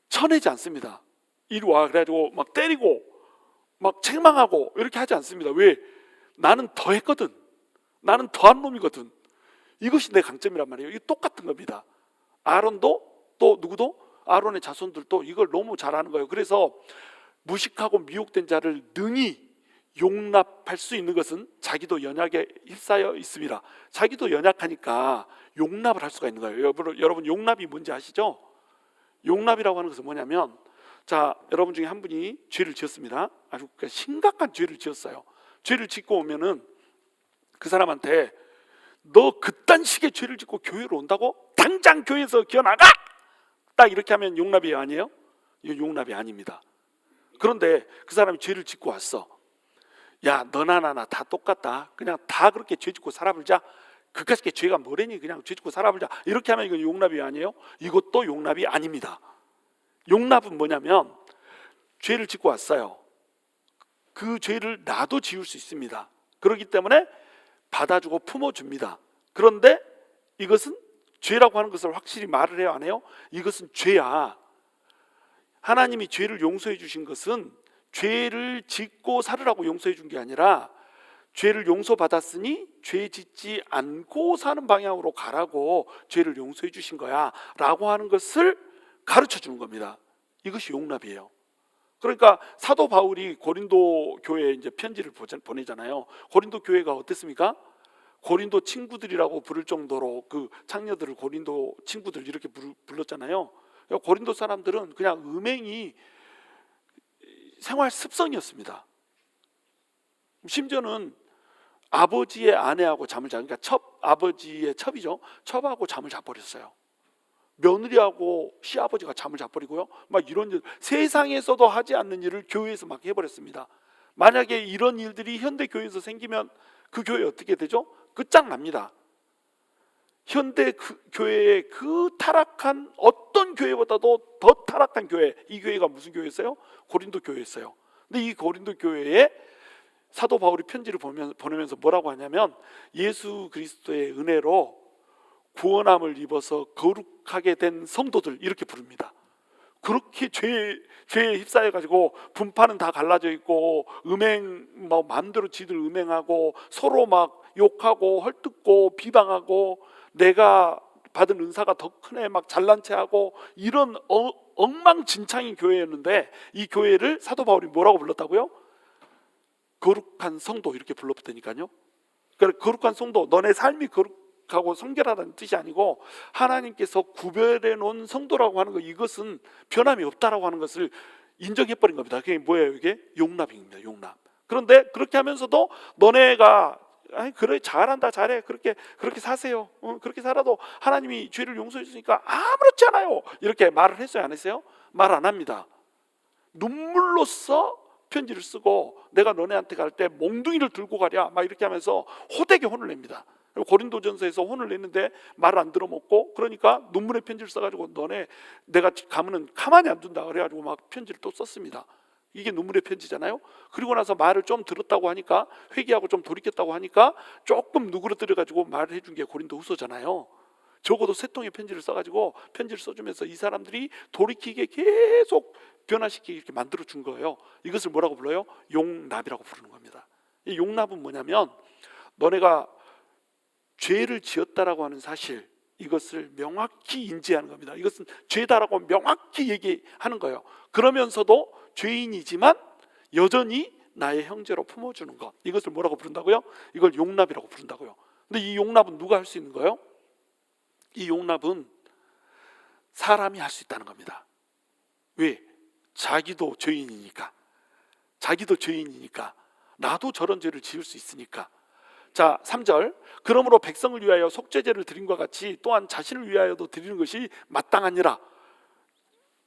S1: 쳐내지 않습니다. 이리 와 그래가지고 막 때리고 막 책망하고 이렇게 하지 않습니다. 왜? 나는 더 했거든. 나는 더한 놈이거든. 이것이 내 강점이란 말이에요. 이게 똑같은 겁니다. 아론도 또 누구도 아론의 자손들도 이걸 너무 잘하는 거예요. 그래서 무식하고 미혹된 자를 능히 용납할 수 있는 것은 자기도 연약에 휩싸여 있습니다. 자기도 연약하니까 용납을 할 수가 있는 거예요. 여러분 용납이 뭔지 아시죠? 용납이라고 하는 것은 뭐냐면 자 여러분 중에 한 분이 죄를 지었습니다. 아주 심각한 죄를 지었어요. 죄를 짓고 오면은 그 사람한테 너 그딴 식의 죄를 짓고 교회로 온다고? 당장 교회에서 기어나가! 딱 이렇게 하면 용납이 아니에요? 이거 용납이 아닙니다. 그런데 그 사람이 죄를 짓고 왔어. 야 너나 나나 다 똑같다. 그냥 다 그렇게 죄 짓고 살아보자. 그까짓 죄가 뭐래니 그냥 죄 짓고 살아보자. 이렇게 하면 이건 용납이 아니에요? 이것도 용납이 아닙니다. 용납은 뭐냐면 죄를 짓고 왔어요. 그 죄를 나도 지을 수 있습니다. 그렇기 때문에 받아주고 품어줍니다. 그런데 이것은 죄라고 하는 것을 확실히 말을 해요 안 해요? 이것은 죄야. 하나님이 죄를 용서해 주신 것은 죄를 짓고 살으라고 용서해 준 게 아니라 죄를 용서받았으니 죄 짓지 않고 사는 방향으로 가라고 죄를 용서해 주신 거야 라고 하는 것을 가르쳐 주는 겁니다. 이것이 용납이에요. 그러니까 사도 바울이 고린도 교회에 이제 편지를 보내잖아요. 고린도 교회가 어땠습니까? 고린도 친구들이라고 부를 정도로 그 창녀들을 고린도 친구들 이렇게 불렀잖아요. 고린도 사람들은 그냥 음행이 생활 습성이었습니다. 심지어는 아버지의 아내하고 잠을 자, 그러니까 아버지의 첩이죠. 첩하고 잠을 자버렸어요. 며느리하고 시아버지가 잠을 자버리고요. 막 이런 일, 세상에서도 하지 않는 일을 교회에서 막 해버렸습니다. 만약에 이런 일들이 현대 교회에서 생기면 그 교회 어떻게 되죠? 끝장납니다. 현대 교회의 그 타락한 어떤 교회보다도 더 타락한 교회, 이 교회가 무슨 교회였어요? 고린도 교회였어요. 근데 이 고린도 교회에 사도 바울이 편지를 보내면서 뭐라고 하냐면 예수 그리스도의 은혜로 구원함을 입어서 거룩하게 된 성도들 이렇게 부릅니다. 그렇게 죄에 휩싸여 가지고 분파는 다 갈라져 있고 음행 마음대로 지들 음행하고 서로 막 욕하고 헐뜯고 비방하고 내가 받은 은사가 더 크네 막 잘난 체하고 이런 엉망진창인 교회였는데 이 교회를 사도 바울이 뭐라고 불렀다고요? 거룩한 성도 이렇게 불렀다니까요. 그러니까 거룩한 성도, 너네 삶이 거룩하고 성결하다는 뜻이 아니고 하나님께서 구별해 놓은 성도라고 하는 거, 이것은 변함이 없다라고 하는 것을 인정해 버린 겁니다. 그게 뭐예요? 이게 용납입니다. 용납. 그런데 그렇게 하면서도 너네가 그래 잘한다 잘해 그렇게 사세요. 그렇게 살아도 하나님이 죄를 용서해 주니까 아무렇지 않아요. 이렇게 말을 했어요 안 했어요? 말 안 합니다. 눈물로써 편지를 쓰고 내가 너네한테 갈 때 몽둥이를 들고 가랴 막 이렇게 하면서 호되게 혼을 냅니다. 고린도전서에서 혼을 냈는데 말을 안 들어먹고, 그러니까 눈물의 편지를 써가지고 너네 내가 가면은 가만히 안 둔다 그래가지고 막 편지를 또 썼습니다. 이게 눈물의 편지잖아요. 그리고 나서 말을 좀 들었다고 하니까, 회개하고 좀 돌이켰다고 하니까 조금 누그러뜨려가지고 말을 해준 게 고린도후서잖아요. 적어도 세 통의 편지를 써가지고 편지를 써주면서 이 사람들이 돌이키게 계속 변화시키게 이렇게 만들어 준 거예요. 이것을 뭐라고 불러요? 용납이라고 부르는 겁니다. 이 용납은 뭐냐면, 너네가 죄를 지었다라고 하는 사실, 이것을 명확히 인지하는 겁니다. 이것은 죄다라고 명확히 얘기하는 거예요. 그러면서도 죄인이지만 여전히 나의 형제로 품어주는 것, 이것을 뭐라고 부른다고요? 이걸 용납이라고 부른다고요. 근데 이 용납은 누가 할 수 있는 거예요? 이 용납은 사람이 할 수 있다는 겁니다. 왜? 자기도 죄인이니까. 자기도 죄인이니까. 나도 저런 죄를 지을 수 있으니까. 자, 3절. 그러므로 백성을 위하여 속죄제를 드림과 같이 또한 자신을 위하여도 드리는 것이 마땅하니라.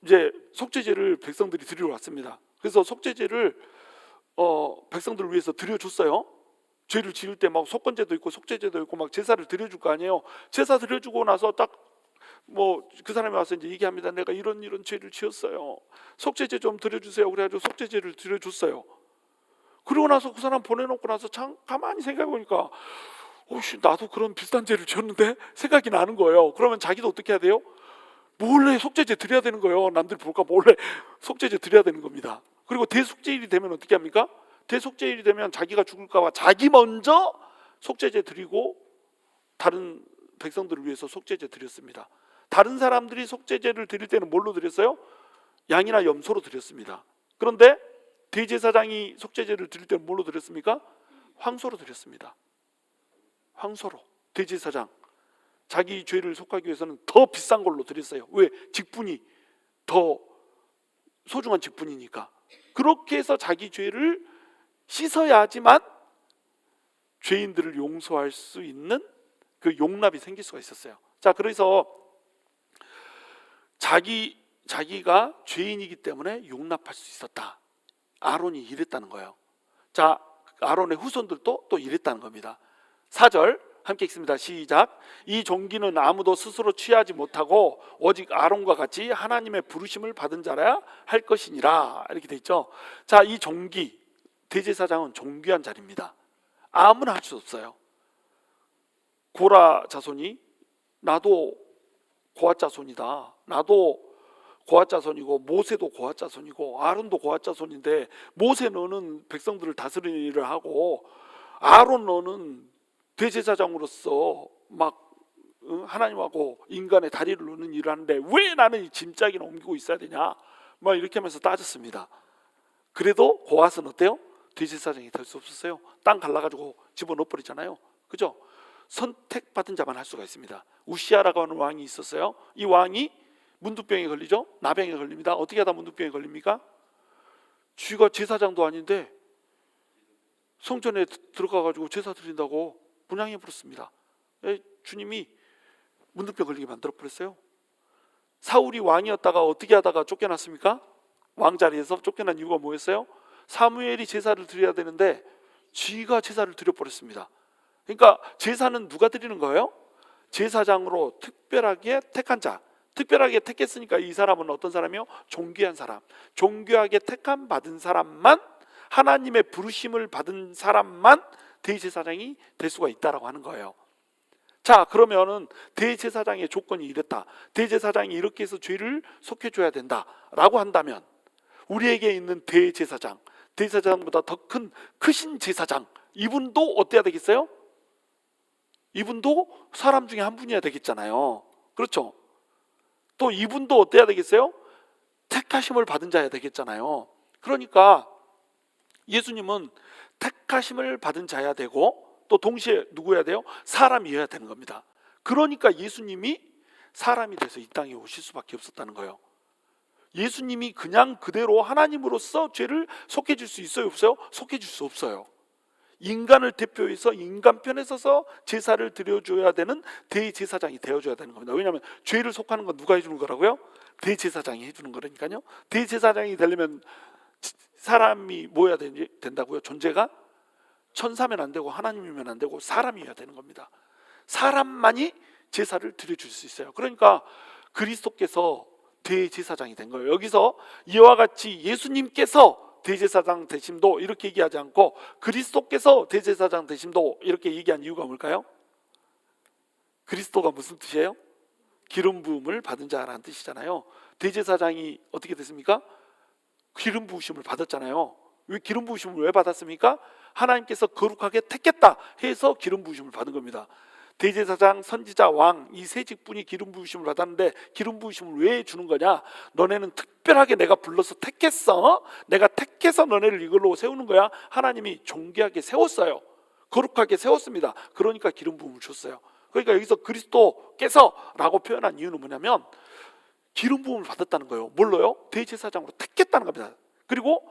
S1: 이제 속죄제를 백성들이 드리러 왔습니다. 그래서 속죄제를 백성들을 위해서 드려줬어요. 죄를 지을 때 막 속건제도 있고 속죄제도 있고 막 제사를 드려줄 거 아니에요. 제사 드려주고 나서 딱 그 사람이 와서 이제 얘기합니다. 내가 이런 죄를 지었어요. 속죄제 좀 드려주세요. 그래가지고 속죄제를 드려줬어요. 그러고 나서 그 사람 보내놓고 나서 참 가만히 생각해보니까, 나도 그런 비슷한 죄를 지었는데 생각이 나는 거예요. 그러면 자기도 어떻게 해야 돼요? 몰래 속죄제 드려야 되는 거예요. 남들 볼까 몰래 속죄제 드려야 되는 겁니다. 그리고 대속죄일이 되면 어떻게 합니까? 대속죄일이 되면 자기가 죽을까 봐 자기 먼저 속죄제 드리고 다른 백성들을 위해서 속죄제 드렸습니다. 다른 사람들이 속죄제를 드릴 때는 뭘로 드렸어요? 양이나 염소로 드렸습니다. 그런데 대제사장이 속죄제를 드릴 때는 뭘로 드렸습니까? 황소로 드렸습니다. 황소로. 대제사장 자기 죄를 속하기 위해서는 더 비싼 걸로 드렸어요. 왜? 직분이 더 소중한 직분이니까. 그렇게 해서 자기 죄를 씻어야지만 죄인들을 용서할 수 있는 그 용납이 생길 수가 있었어요. 자, 그래서 자기가 죄인이기 때문에 용납할 수 있었다. 아론이 이랬다는 거예요. 자, 아론의 후손들도 또 이랬다는 겁니다. 4절 함께 읽습니다. 시작. 이 종기는 아무도 스스로 취하지 못하고 오직 아론과 같이 하나님의 부르심을 받은 자라야 할 것이니라. 이렇게 돼 있죠. 자, 이 종기, 대제사장은 존귀한 자리입니다. 아무나 할 수 없어요. 고라 자손이 나도 고아 자손이다. 나도 고아 자손이고 모세도 고아 자손이고 아론도 고아 자손인데, 모세 너는 백성들을 다스리는 일을 하고 아론 너는 대제사장으로서 막 하나님하고 인간의 다리를 놓는 일을 하는데 왜 나는 이 짐짝이나 옮기고 있어야 되냐, 막 이렇게 하면서 따졌습니다. 그래도 고앗은 어때요? 대제사장이 될 수 없었어요. 땅 갈라가지고 집어넣어 버리잖아요. 그죠? 선택받은 자만 할 수가 있습니다. 우시아라고 하는 왕이 있었어요. 이 왕이 문둥병에 걸리죠. 나병에 걸립니다. 어떻게 하다 문둥병에 걸립니까? 쥐가 제사장도 아닌데 성전에 들어가가지고 제사 드린다고 분향해 버렸습니다. 주님이 문둥병 걸리게 만들어 버렸어요. 사울이 왕이었다가 어떻게 하다가 쫓겨났습니까? 왕자리에서 쫓겨난 이유가 뭐였어요? 사무엘이 제사를 드려야 되는데 쥐가 제사를 드려버렸습니다. 그러니까 제사는 누가 드리는 거예요? 제사장으로 특별하게 택한 자. 특별하게 택했으니까 이 사람은 어떤 사람이요? 존귀한 사람. 존귀하게 택함 받은 사람만, 하나님의 부르심을 받은 사람만 대제사장이 될 수가 있다라고 하는 거예요. 자, 그러면은 대제사장의 조건이 이랬다. 대제사장이 이렇게 해서 죄를 속해줘야 된다라고 한다면, 우리에게 있는 대제사장보다 더 크신 제사장, 이분도 어때야 되겠어요? 이분도 사람 중에 한 분이어야 되겠잖아요. 그렇죠? 또 이분도 어때야 되겠어요? 택하심을 받은 자야 되겠잖아요. 그러니까 예수님은 택하심을 받은 자야 되고, 또 동시에 누구여야 돼요? 사람이어야 되는 겁니다. 그러니까 예수님이 사람이 돼서 이 땅에 오실 수밖에 없었다는 거예요. 예수님이 그냥 그대로 하나님으로서 죄를 속해줄 수 있어요, 없어요? 속해줄 수 없어요. 인간을 대표해서 인간 편에 서서 제사를 드려줘야 되는 대제사장이 되어줘야 되는 겁니다. 왜냐하면 죄를 속하는 건 누가 해주는 거라고요? 대제사장이 해주는 거라니까요. 대제사장이 되려면 사람이 뭐여야 된다고요? 존재가 천사면 안 되고 하나님이면 안 되고 사람이어야 되는 겁니다. 사람만이 제사를 드려줄 수 있어요. 그러니까 그리스도께서 대제사장이 된 거예요. 여기서 이와 같이 예수님께서 대제사장 되심도 이렇게 얘기하지 않고 그리스도께서 대제사장 되심도 이렇게 얘기한 이유가 뭘까요? 그리스도가 무슨 뜻이에요? 기름 부음을 받은 자라는 뜻이잖아요. 대제사장이 어떻게 됐습니까? 기름 부으심을 받았잖아요. 왜 기름 부으심을 왜 받았습니까? 하나님께서 거룩하게 택했다 해서 기름 부으심을 받은 겁니다. 대제사장, 선지자, 왕 이 세 직분이 기름 부으심을 받았는데 기름 부으심을 왜 주는 거냐? 너네는 특별하게 내가 불러서 택했어. 내가 택해서 너네를 이걸로 세우는 거야. 하나님이 존귀하게 세웠어요. 거룩하게 세웠습니다. 그러니까 기름 부음을 줬어요. 그러니까 여기서 그리스도께서 라고 표현한 이유는 뭐냐면 기름 부음을 받았다는 거예요. 뭘로요? 대제사장으로 택했다는 겁니다. 그리고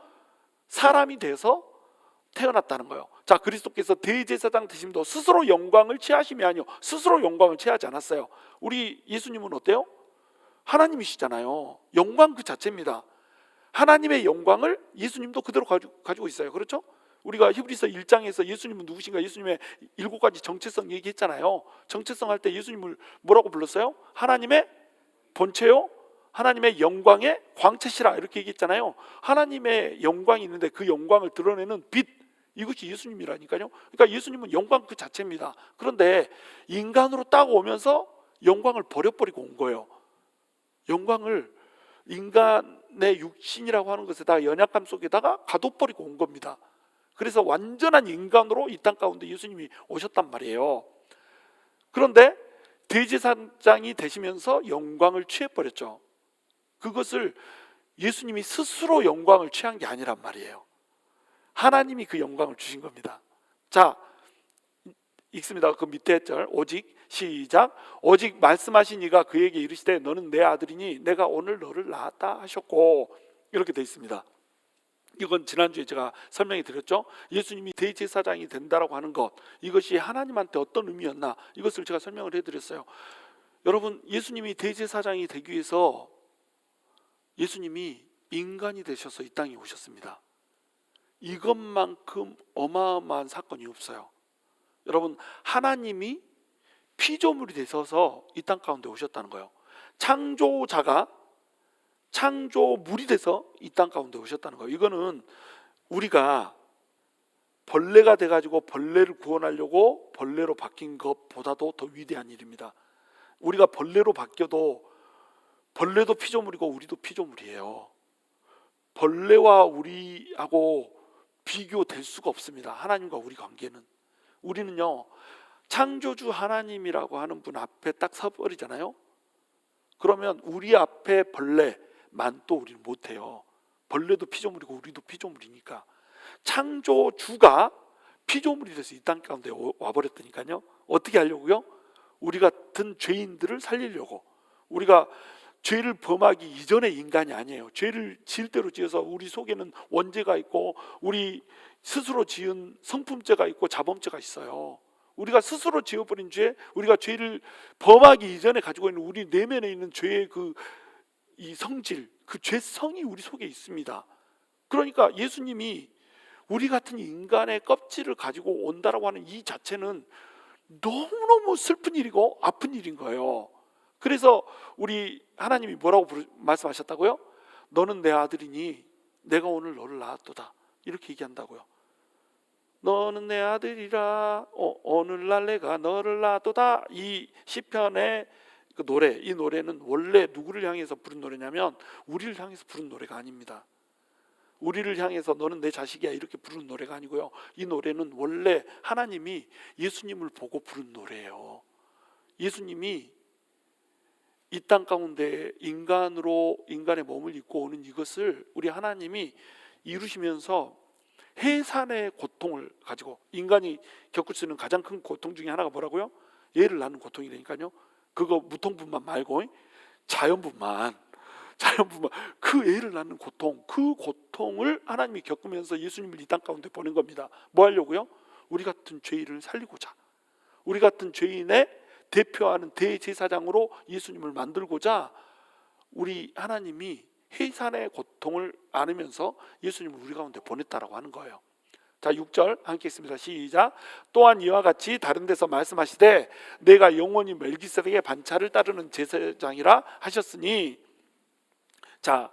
S1: 사람이 돼서 태어났다는 거예요. 자, 그리스도께서 대제사장 되심도 스스로 영광을 취하심이 아니요 스스로 영광을 취하지 않았어요. 우리 예수님은 어때요? 하나님이시잖아요. 영광 그 자체입니다. 하나님의 영광을 예수님도 그대로 가지고 있어요. 그렇죠? 우리가 히브리서 1장에서 예수님은 누구신가? 예수님의 7가지 정체성 얘기했잖아요. 정체성 할 때 예수님을 뭐라고 불렀어요? 하나님의 본체요? 하나님의 영광의 광채시라 이렇게 얘기했잖아요. 하나님의 영광이 있는데 그 영광을 드러내는 빛, 이것이 예수님이라니까요. 그러니까 예수님은 영광 그 자체입니다. 그런데 인간으로 딱 오면서 영광을 버려버리고 온 거예요. 영광을 인간의 육신이라고 하는 것에다가 연약함 속에다가 가둬버리고 온 겁니다. 그래서 완전한 인간으로 이 땅 가운데 예수님이 오셨단 말이에요. 그런데 대제사장이 되시면서 영광을 취해버렸죠. 그것을 예수님이 스스로 영광을 취한 게 아니란 말이에요. 하나님이 그 영광을 주신 겁니다. 자, 읽습니다. 그 밑에 절 오직 시작. 오직 말씀하신 이가 그에게 이르시되 너는 내 아들이니 내가 오늘 너를 낳았다 하셨고 이렇게 되어 있습니다. 이건 지난주에 제가 설명해 드렸죠. 예수님이 대제사장이 된다라고 하는 것, 이것이 하나님한테 어떤 의미였나 이것을 제가 설명을 해드렸어요. 여러분, 예수님이 대제사장이 되기 위해서 예수님이 인간이 되셔서 이 땅에 오셨습니다. 이것만큼 어마어마한 사건이 없어요. 여러분, 하나님이 피조물이 되셔서 이 땅 가운데 오셨다는 거예요. 창조자가 창조물이 돼서 이 땅 가운데 오셨다는 거예요. 이거는 우리가 벌레가 돼가지고 벌레를 구원하려고 벌레로 바뀐 것보다도 더 위대한 일입니다. 우리가 벌레로 바뀌어도 벌레도 피조물이고 우리도 피조물이에요. 벌레와 우리하고 비교될 수가 없습니다. 하나님과 우리 관계는. 우리는요, 창조주 하나님이라고 하는 분 앞에 딱 서버리잖아요. 그러면 우리 앞에 벌레만 또 우리는 못해요. 벌레도 피조물이고 우리도 피조물이니까. 창조주가 피조물이 돼서 이 땅 가운데 와버렸다니까요. 어떻게 하려고요? 우리 같은 죄인들을 살리려고. 우리가 죄를 범하기 이전의 인간이 아니에요. 죄를 지을 대로 지어서 우리 속에는 원죄가 있고 우리 스스로 지은 성품죄가 있고 자범죄가 있어요. 우리가 스스로 지어버린 죄, 우리가 죄를 범하기 이전에 가지고 있는 우리 내면에 있는 죄의 이 성질, 그 죄성이 우리 속에 있습니다. 그러니까 예수님이 우리 같은 인간의 껍질을 가지고 온다라고 하는 이 자체는 너무너무 슬픈 일이고 아픈 일인 거예요. 그래서 우리 하나님이 뭐라고 말씀하셨다고요? 너는 내 아들이니 내가 오늘 너를 낳았도다. 이렇게 얘기한다고요. 너는 내 아들이라 오늘날 내가 너를 낳았도다. 이 시편의 그 노래, 이 노래는 원래 누구를 향해서 부른 노래냐면 우리를 향해서 부른 노래가 아닙니다. 우리를 향해서 너는 내 자식이야 이렇게 부르는 노래가 아니고요. 이 노래는 원래 하나님이 예수님을 보고 부른 노래예요. 예수님이 이 땅 가운데 인간의 몸을 입고 오는 이것을 우리 하나님이 이루시면서 해산의 고통을 가지고, 인간이 겪을 수 있는 가장 큰 고통 중에 하나가 뭐라고요? 애를 낳는 고통이라니까요. 그거 무통분만 말고 자연분만 그 애를 낳는 고통, 그 고통을 하나님이 겪으면서 예수님을 이 땅 가운데 보낸 겁니다. 뭐 하려고요? 우리 같은 죄인을 살리고자, 우리 같은 죄인의 대표하는 대제사장으로 예수님을 만들고자 우리 하나님이 해산의 고통을 안으면서 예수님을 우리 가운데 보냈다라고 하는 거예요. 자, 6절 함께 읽습니다. 시작. 또한 이와 같이 다른 데서 말씀하시되 내가 영원히 멜기세덱의 반차를 따르는 제사장이라 하셨으니. 자,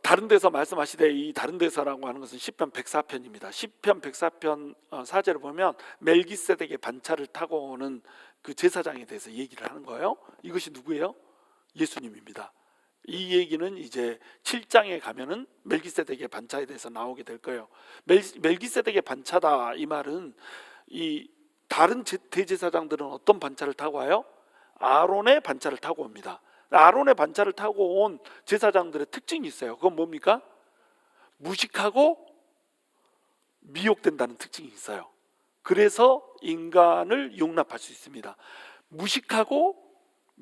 S1: 다른 데서 말씀하시되, 이 다른 데서라고 하는 것은 시편 104편입니다. 시편 104편 4절을 보면 멜기세덱의 반차를 타고 오는 그 제사장에 대해서 얘기를 하는 거예요. 이것이 누구예요? 예수님입니다. 이 얘기는 이제 7장에 가면은 멜기세덱의 반차에 대해서 나오게 될 거예요. 멜기세덱의 반차다, 이 말은 이 다른 대제사장들은 어떤 반차를 타고 와요? 아론의 반차를 타고 옵니다. 아론의 반차를 타고 온 제사장들의 특징이 있어요. 그건 뭡니까? 무식하고 미혹된다는 특징이 있어요. 그래서 인간을 용납할 수 있습니다. 무식하고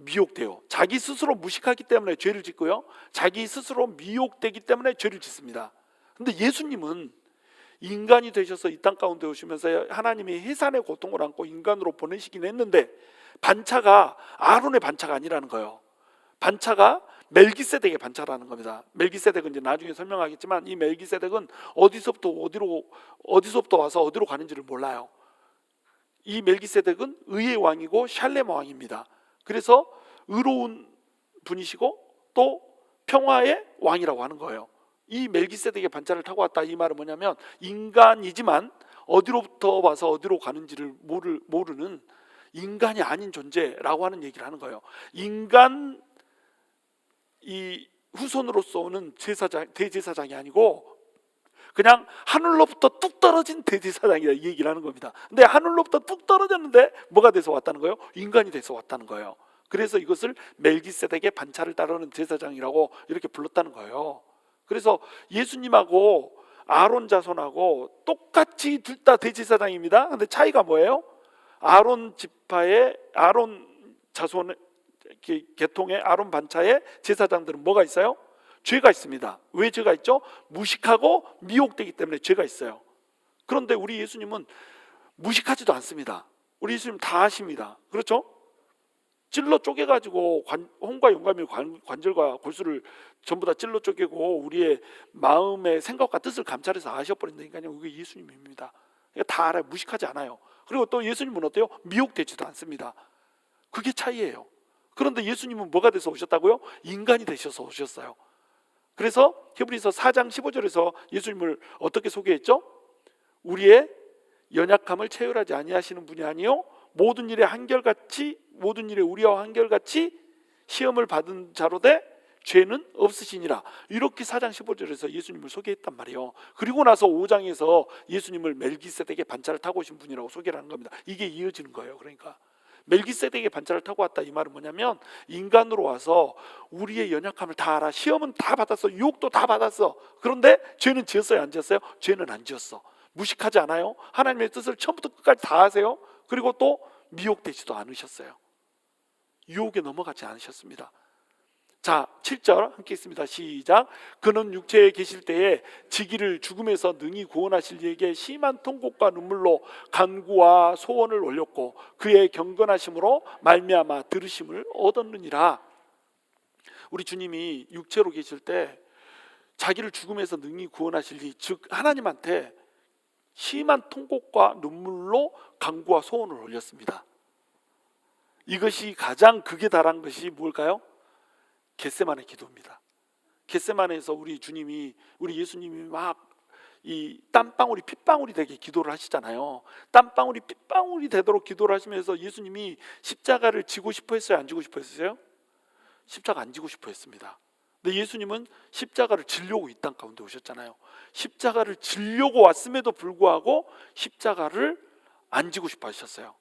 S1: 미혹돼요. 자기 스스로 무식하기 때문에 죄를 짓고요, 자기 스스로 미혹되기 때문에 죄를 짓습니다. 근데 예수님은 인간이 되셔서 이 땅 가운데 오시면서 하나님이 해산의 고통을 안고 인간으로 보내시긴 했는데 반차가 아론의 반차가 아니라는 거예요. 반차가 멜기세덱의 반차라는 겁니다. 멜기세덱은 이제 나중에 설명하겠지만 이 멜기세덱은 어디서부터 와서 어디로 가는지를 몰라요. 이 멜기세덱은 의의 왕이고 샬렘 왕입니다. 그래서 의로운 분이시고 또 평화의 왕이라고 하는 거예요. 이 멜기세덱의 반차를 타고 왔다, 이 말은 뭐냐면 인간이지만 어디로부터 와서 어디로 가는지를 모르는 인간이 아닌 존재라고 하는 얘기를 하는 거예요. 인간 이 후손으로서 오는 대제사장이 아니고 그냥 하늘로부터 뚝 떨어진 대제사장이다, 이 얘기를 하는 겁니다. 근데 하늘로부터 뚝 떨어졌는데 뭐가 돼서 왔다는 거예요? 인간이 돼서 왔다는 거예요. 그래서 이것을 멜기세덱의 반차를 따르는 제사장이라고 이렇게 불렀다는 거예요. 그래서 예수님하고 아론 자손하고 똑같이 둘 다 대제사장입니다. 근데 차이가 뭐예요? 아론 지파의 아론 자손 계통의 아론 반차의 제사장들은 뭐가 있어요? 죄가 있습니다. 왜 죄가 있죠? 무식하고 미혹되기 때문에 죄가 있어요. 그런데 우리 예수님은 무식하지도 않습니다. 우리 예수님 다 아십니다. 그렇죠? 찔러 쪼개가지고 혼과 영감의 관절과 골수를 전부 다 찔러 쪼개고 우리의 마음의 생각과 뜻을 감찰해서 아셔버린다니까요. 그게 예수님입니다. 다 알아요. 무식하지 않아요. 그리고 또 예수님은 어때요? 미혹되지도 않습니다. 그게 차이예요. 그런데 예수님은 뭐가 돼서 오셨다고요? 인간이 되셔서 오셨어요. 그래서 히브리서 4장 15절에서 예수님을 어떻게 소개했죠? 우리의 연약함을 체휼하지 아니하시는 분이 아니요 모든 일에 우리와 한결같이 시험을 받은 자로 돼 죄는 없으시니라. 이렇게 4장 15절에서 예수님을 소개했단 말이에요. 그리고 나서 5장에서 예수님을 멜기세덱의 반차를 타고 오신 분이라고 소개를 하는 겁니다. 이게 이어지는 거예요. 그러니까 멜기세덱의 반차를 타고 왔다, 이 말은 뭐냐면 인간으로 와서 우리의 연약함을 다 알아. 시험은 다 받았어. 유혹도 다 받았어. 그런데 죄는 지었어요, 안 지었어요? 죄는 안 지었어. 무식하지 않아요. 하나님의 뜻을 처음부터 끝까지 다 아세요. 그리고 또 미혹되지도 않으셨어요. 유혹에 넘어가지 않으셨습니다. 자, 7절 함께 있습니다. 시작. 그는 육체에 계실 때에 지기를 죽음에서 능히 구원하실 이에게 심한 통곡과 눈물로 간구와 소원을 올렸고 그의 경건하심으로 말미암아 들으심을 얻었느니라. 우리 주님이 육체로 계실 때 자기를 죽음에서 능히 구원하실 이, 즉 하나님한테 심한 통곡과 눈물로 간구와 소원을 올렸습니다. 이것이 가장 극에 달한 것이 뭘까요? 겟세마네 기도입니다. 겟세마네에서 우리 예수님이 막 이 땀방울이 핏방울이 되게 기도를 하시잖아요. 땀방울이 핏방울이 되도록 기도를 하시면서 예수님이 십자가를 지고 싶어 했어요, 안 지고 싶어 했어요? 십자가 안 지고 싶어 했습니다. 근데 예수님은 십자가를 지려고 이 땅 가운데 오셨잖아요. 십자가를 지려고 왔음에도 불구하고 십자가를 안 지고 싶어 하셨어요.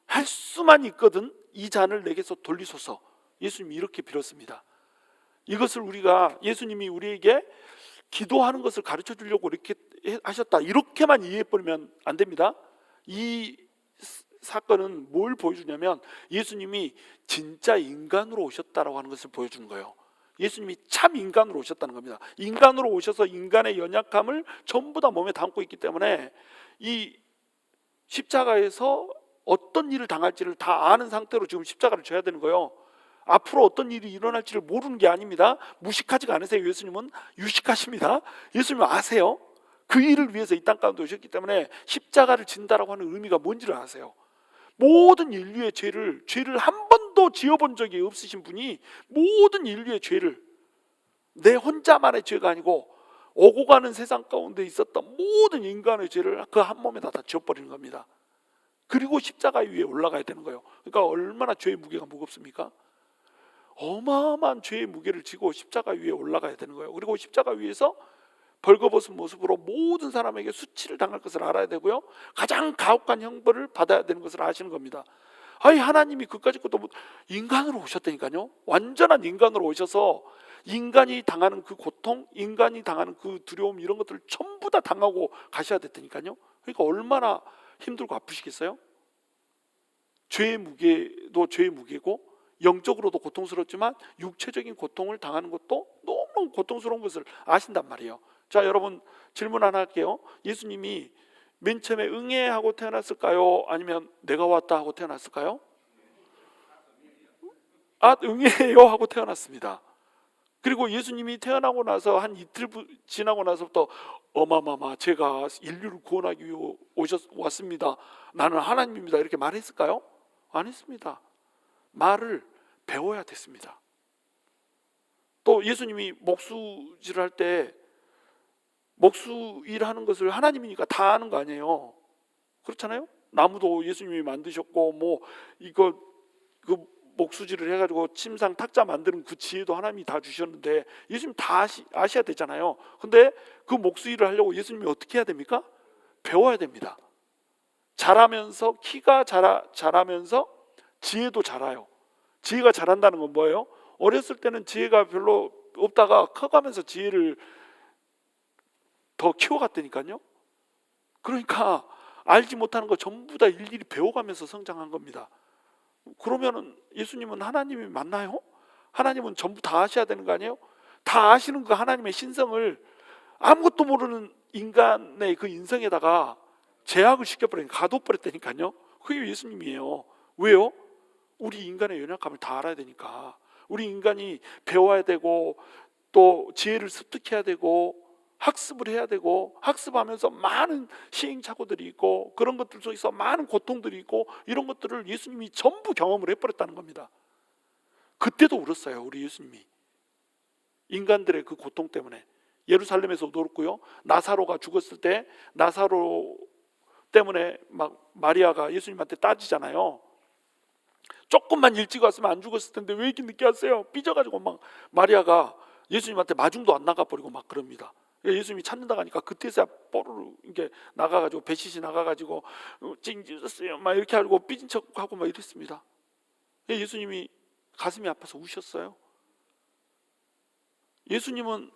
S1: 할 수만 있거든 이 잔을 내게서 돌리소서. 예수님이 이렇게 빌었습니다. 이것을 우리가 예수님이 우리에게 기도하는 것을 가르쳐 주려고 이렇게 하셨다, 이렇게만 이해해버리면 안 됩니다. 이 사건은 뭘 보여주냐면 예수님이 진짜 인간으로 오셨다라고 하는 것을 보여주는 거예요. 예수님이 참 인간으로 오셨다는 겁니다. 인간으로 오셔서 인간의 연약함을 전부 다 몸에 담고 있기 때문에 이 십자가에서 어떤 일을 당할지를 다 아는 상태로 지금 십자가를 져야 되는 거예요. 앞으로 어떤 일이 일어날지를 모르는 게 아닙니다. 무식하지가 않으세요. 예수님은 유식하십니다. 예수님은 아세요. 그 일을 위해서 이 땅 가운데 오셨기 때문에 십자가를 진다라고 하는 의미가 뭔지를 아세요. 모든 인류의 죄를 한 번도 지어본 적이 없으신 분이 모든 인류의 죄를, 내 혼자만의 죄가 아니고 오고 가는 세상 가운데 있었던 모든 인간의 죄를 그 한 몸에다 다 지어버리는 겁니다. 그리고 십자가 위에 올라가야 되는 거예요. 그러니까 얼마나 죄의 무게가 무겁습니까? 어마어마한 죄의 무게를 지고 십자가 위에 올라가야 되는 거예요. 그리고 십자가 위에서 벌거벗은 모습으로 모든 사람에게 수치를 당할 것을 알아야 되고요, 가장 가혹한 형벌을 받아야 되는 것을 아시는 겁니다. 아니, 하나님이 그까짓 것도 인간으로 오셨다니까요. 완전한 인간으로 오셔서 인간이 당하는 그 고통, 인간이 당하는 그 두려움, 이런 것들을 전부 다 당하고 가셔야 됐다니까요. 그러니까 얼마나 힘들고 아프시겠어요? 죄의 무게도 죄의 무게고 영적으로도 고통스럽지만 육체적인 고통을 당하는 것도 너무 고통스러운 것을 아신단 말이에요. 자, 여러분 질문 하나 할게요. 예수님이 맨 처음에 응애하고 태어났을까요? 아니면 내가 왔다 하고 태어났을까요? 응애요 하고 태어났습니다. 그리고 예수님이 태어나고 나서 한 이틀 지나고 나서부터 어마마마 제가 인류를 구원하기 위해 왔습니다, 나는 하나님입니다, 이렇게 말했을까요? 안 했습니다. 말을 배워야 됐습니다. 또 예수님이 목수질을 할 때 목수 일하는 것을 하나님이니까 다 아는 거 아니에요. 그렇잖아요. 나무도 예수님이 만드셨고 그 목수질을 해가지고 침상 탁자 만드는 그 지혜도 하나님이 다 주셨는데 예수님 다 아셔야 되잖아요. 근데 그 목수 일을 하려고 예수님이 어떻게 해야 됩니까? 배워야 됩니다. 자라면서 키가 자라면서 지혜도 자라요. 지혜가 자란다는 건 뭐예요? 어렸을 때는 지혜가 별로 없다가 커가면서 지혜를 더 키워갔다니까요. 그러니까 알지 못하는 거 전부 다 일일이 배워가면서 성장한 겁니다. 그러면은 예수님은 하나님이 맞나요? 하나님은 전부 다 아셔야 되는 거 아니에요? 다 아시는 그 하나님의 신성을 아무것도 모르는 인간의 그 인성에다가 제약을 시켜버리니 가둬버렸다니까요. 그게 예수님이에요. 왜요? 우리 인간의 연약함을 다 알아야 되니까. 우리 인간이 배워야 되고 또 지혜를 습득해야 되고 학습을 해야 되고 학습하면서 많은 시행착오들이 있고 그런 것들 속에서 많은 고통들이 있고 이런 것들을 예수님이 전부 경험을 해버렸다는 겁니다. 그때도 울었어요. 우리 예수님이 인간들의 그 고통 때문에. 예루살렘에서도 울었고요, 나사로가 죽었을 때 나사로 때문에 막 마리아가 예수님한테 따지잖아요. 조금만 일찍 왔으면 안 죽었을 텐데 왜 이렇게 늦게 왔어요? 삐져가지고 막 마리아가 예수님한테 마중도 안 나가버리고 막 그럽니다. 예수님이 찾는다고 하니까 그때서야 뽀르르 이게 나가가지고 배시시 나가가지고 찡찡었어요 막 이렇게 하고 삐진 척하고 막 이랬습니다. 예수님이 가슴이 아파서 우셨어요. 예수님은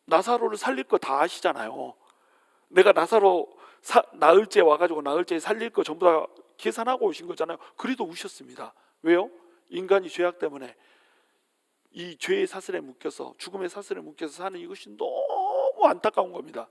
S1: 나사로를 살릴 거 다 아시잖아요. 내가 나사로 나흘째 와가지고 나흘째 살릴 거 전부 다 계산하고 오신 거잖아요. 그래도 우셨습니다. 왜요? 인간이 죄악 때문에 이 죄의 사슬에 묶여서 죽음의 사슬에 묶여서 사는 이것이 너무 안타까운 겁니다.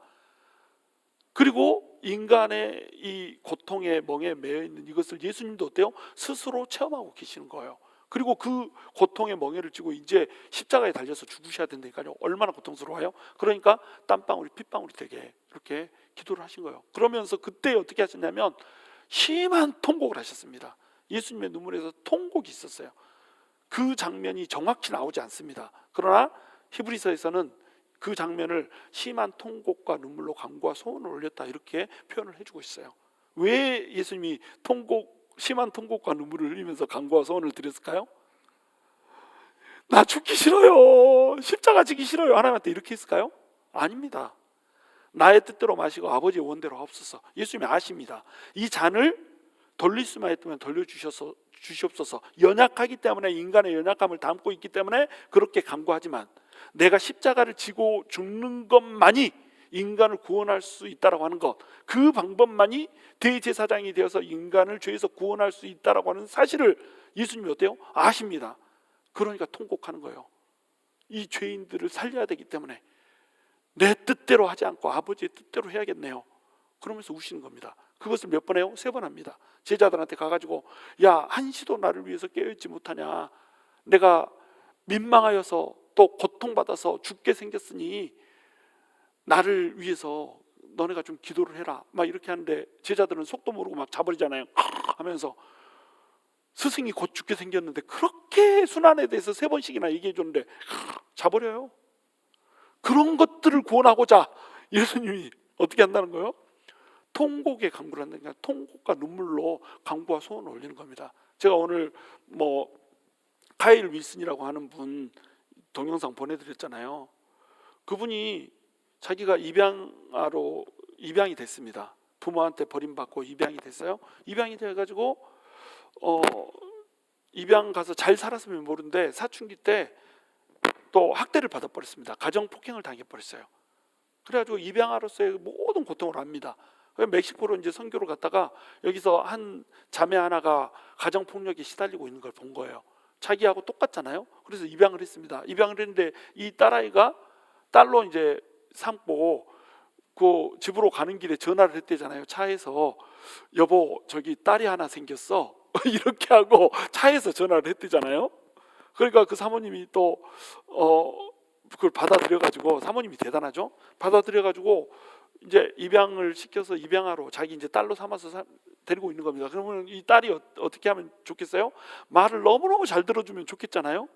S1: 그리고 인간의 이 고통의 멍에 매여 있는 이것을 예수님도 어때요? 스스로 체험하고 계시는 거예요. 그리고 그 고통의 멍에를 쥐고 이제 십자가에 달려서 죽으셔야 된다니까요. 얼마나 고통스러워요. 그러니까 땀방울이 핏방울이 되게 이렇게 기도를 하신 거예요. 그러면서 그때 어떻게 하셨냐면 심한 통곡을 하셨습니다. 예수님의 눈물에서 통곡이 있었어요. 그 장면이 정확히 나오지 않습니다. 그러나 히브리서에서는 그 장면을 심한 통곡과 눈물로 간구와 소원을 올렸다 이렇게 표현을 해주고 있어요. 왜 예수님이 심한 통곡과 눈물을 흘리면서 간구와 소원을 드렸을까요? 나 죽기 싫어요, 십자가 지기 싫어요, 하나님한테 이렇게 했을까요? 아닙니다. 나의 뜻대로 마시고 아버지의 원대로 하옵소서. 예수님이 아십니다. 이 잔을 돌릴 수만 있다면 돌려주시옵소서. 연약하기 때문에, 인간의 연약함을 담고 있기 때문에 그렇게 간구하지만 내가 십자가를 지고 죽는 것만이 인간을 구원할 수 있다라고 하는 것, 그 방법만이 대제사장이 되어서 인간을 죄에서 구원할 수 있다라고 하는 사실을 예수님이 어때요? 아십니다. 그러니까 통곡하는 거예요. 이 죄인들을 살려야 되기 때문에 내 뜻대로 하지 않고 아버지의 뜻대로 해야겠네요. 그러면서 우시는 겁니다. 그것을 몇 번 해요? 3번 합니다. 제자들한테 가가지고 야, 한시도 나를 위해서 깨어있지 못하냐, 내가 민망하여서 또 고통받아서 죽게 생겼으니 나를 위해서 너네가 좀 기도를 해라 막 이렇게 하는데 제자들은 속도 모르고 막 자버리잖아요 하면서 스승이 곧 죽게 생겼는데 그렇게 순환에 대해서 3번씩이나 얘기해 줬는데 자버려요. 그런 것들을 구원하고자 예수님이 어떻게 한다는 거예요? 통곡에 간구를 한다니까. 통곡과 눈물로 간구와 소원을 올리는 겁니다. 제가 오늘 뭐 카일 윌슨이라고 하는 분 동영상 보내드렸잖아요. 그분이 자기가 입양이 됐습니다. 부모한테 버림받고 입양이 됐어요. 입양이 돼가지고 입양 가서 잘 살았으면 모르는데 사춘기 때 또 학대를 받아버렸습니다. 가정 폭행을 당해버렸어요. 그래가지고 입양아로서의 모든 고통을 압니다. 멕시코로 이제 선교를 갔다가 여기서 한 자매 하나가 가정 폭력에 시달리고 있는 걸 본 거예요. 자기하고 똑같잖아요. 그래서 입양을 했습니다. 입양을 했는데 이 딸아이가 딸로 이제 삼고 그 집으로 가는 길에 전화를 했대잖아요. 차에서 여보 저기 딸이 하나 생겼어 이렇게 하고 차에서 전화를 했대잖아요. 그러니까 그 사모님이 또 그걸 받아들여가지고, 사모님이 대단하죠. 받아들여가지고 이제 입양을 시켜서 입양하러 자기 이제 딸로 삼아서 데리고 있는 겁니다. 그러면 이 딸이 어떻게 하면 좋겠어요? 말을 너무너무 잘 들어주면 좋겠잖아요.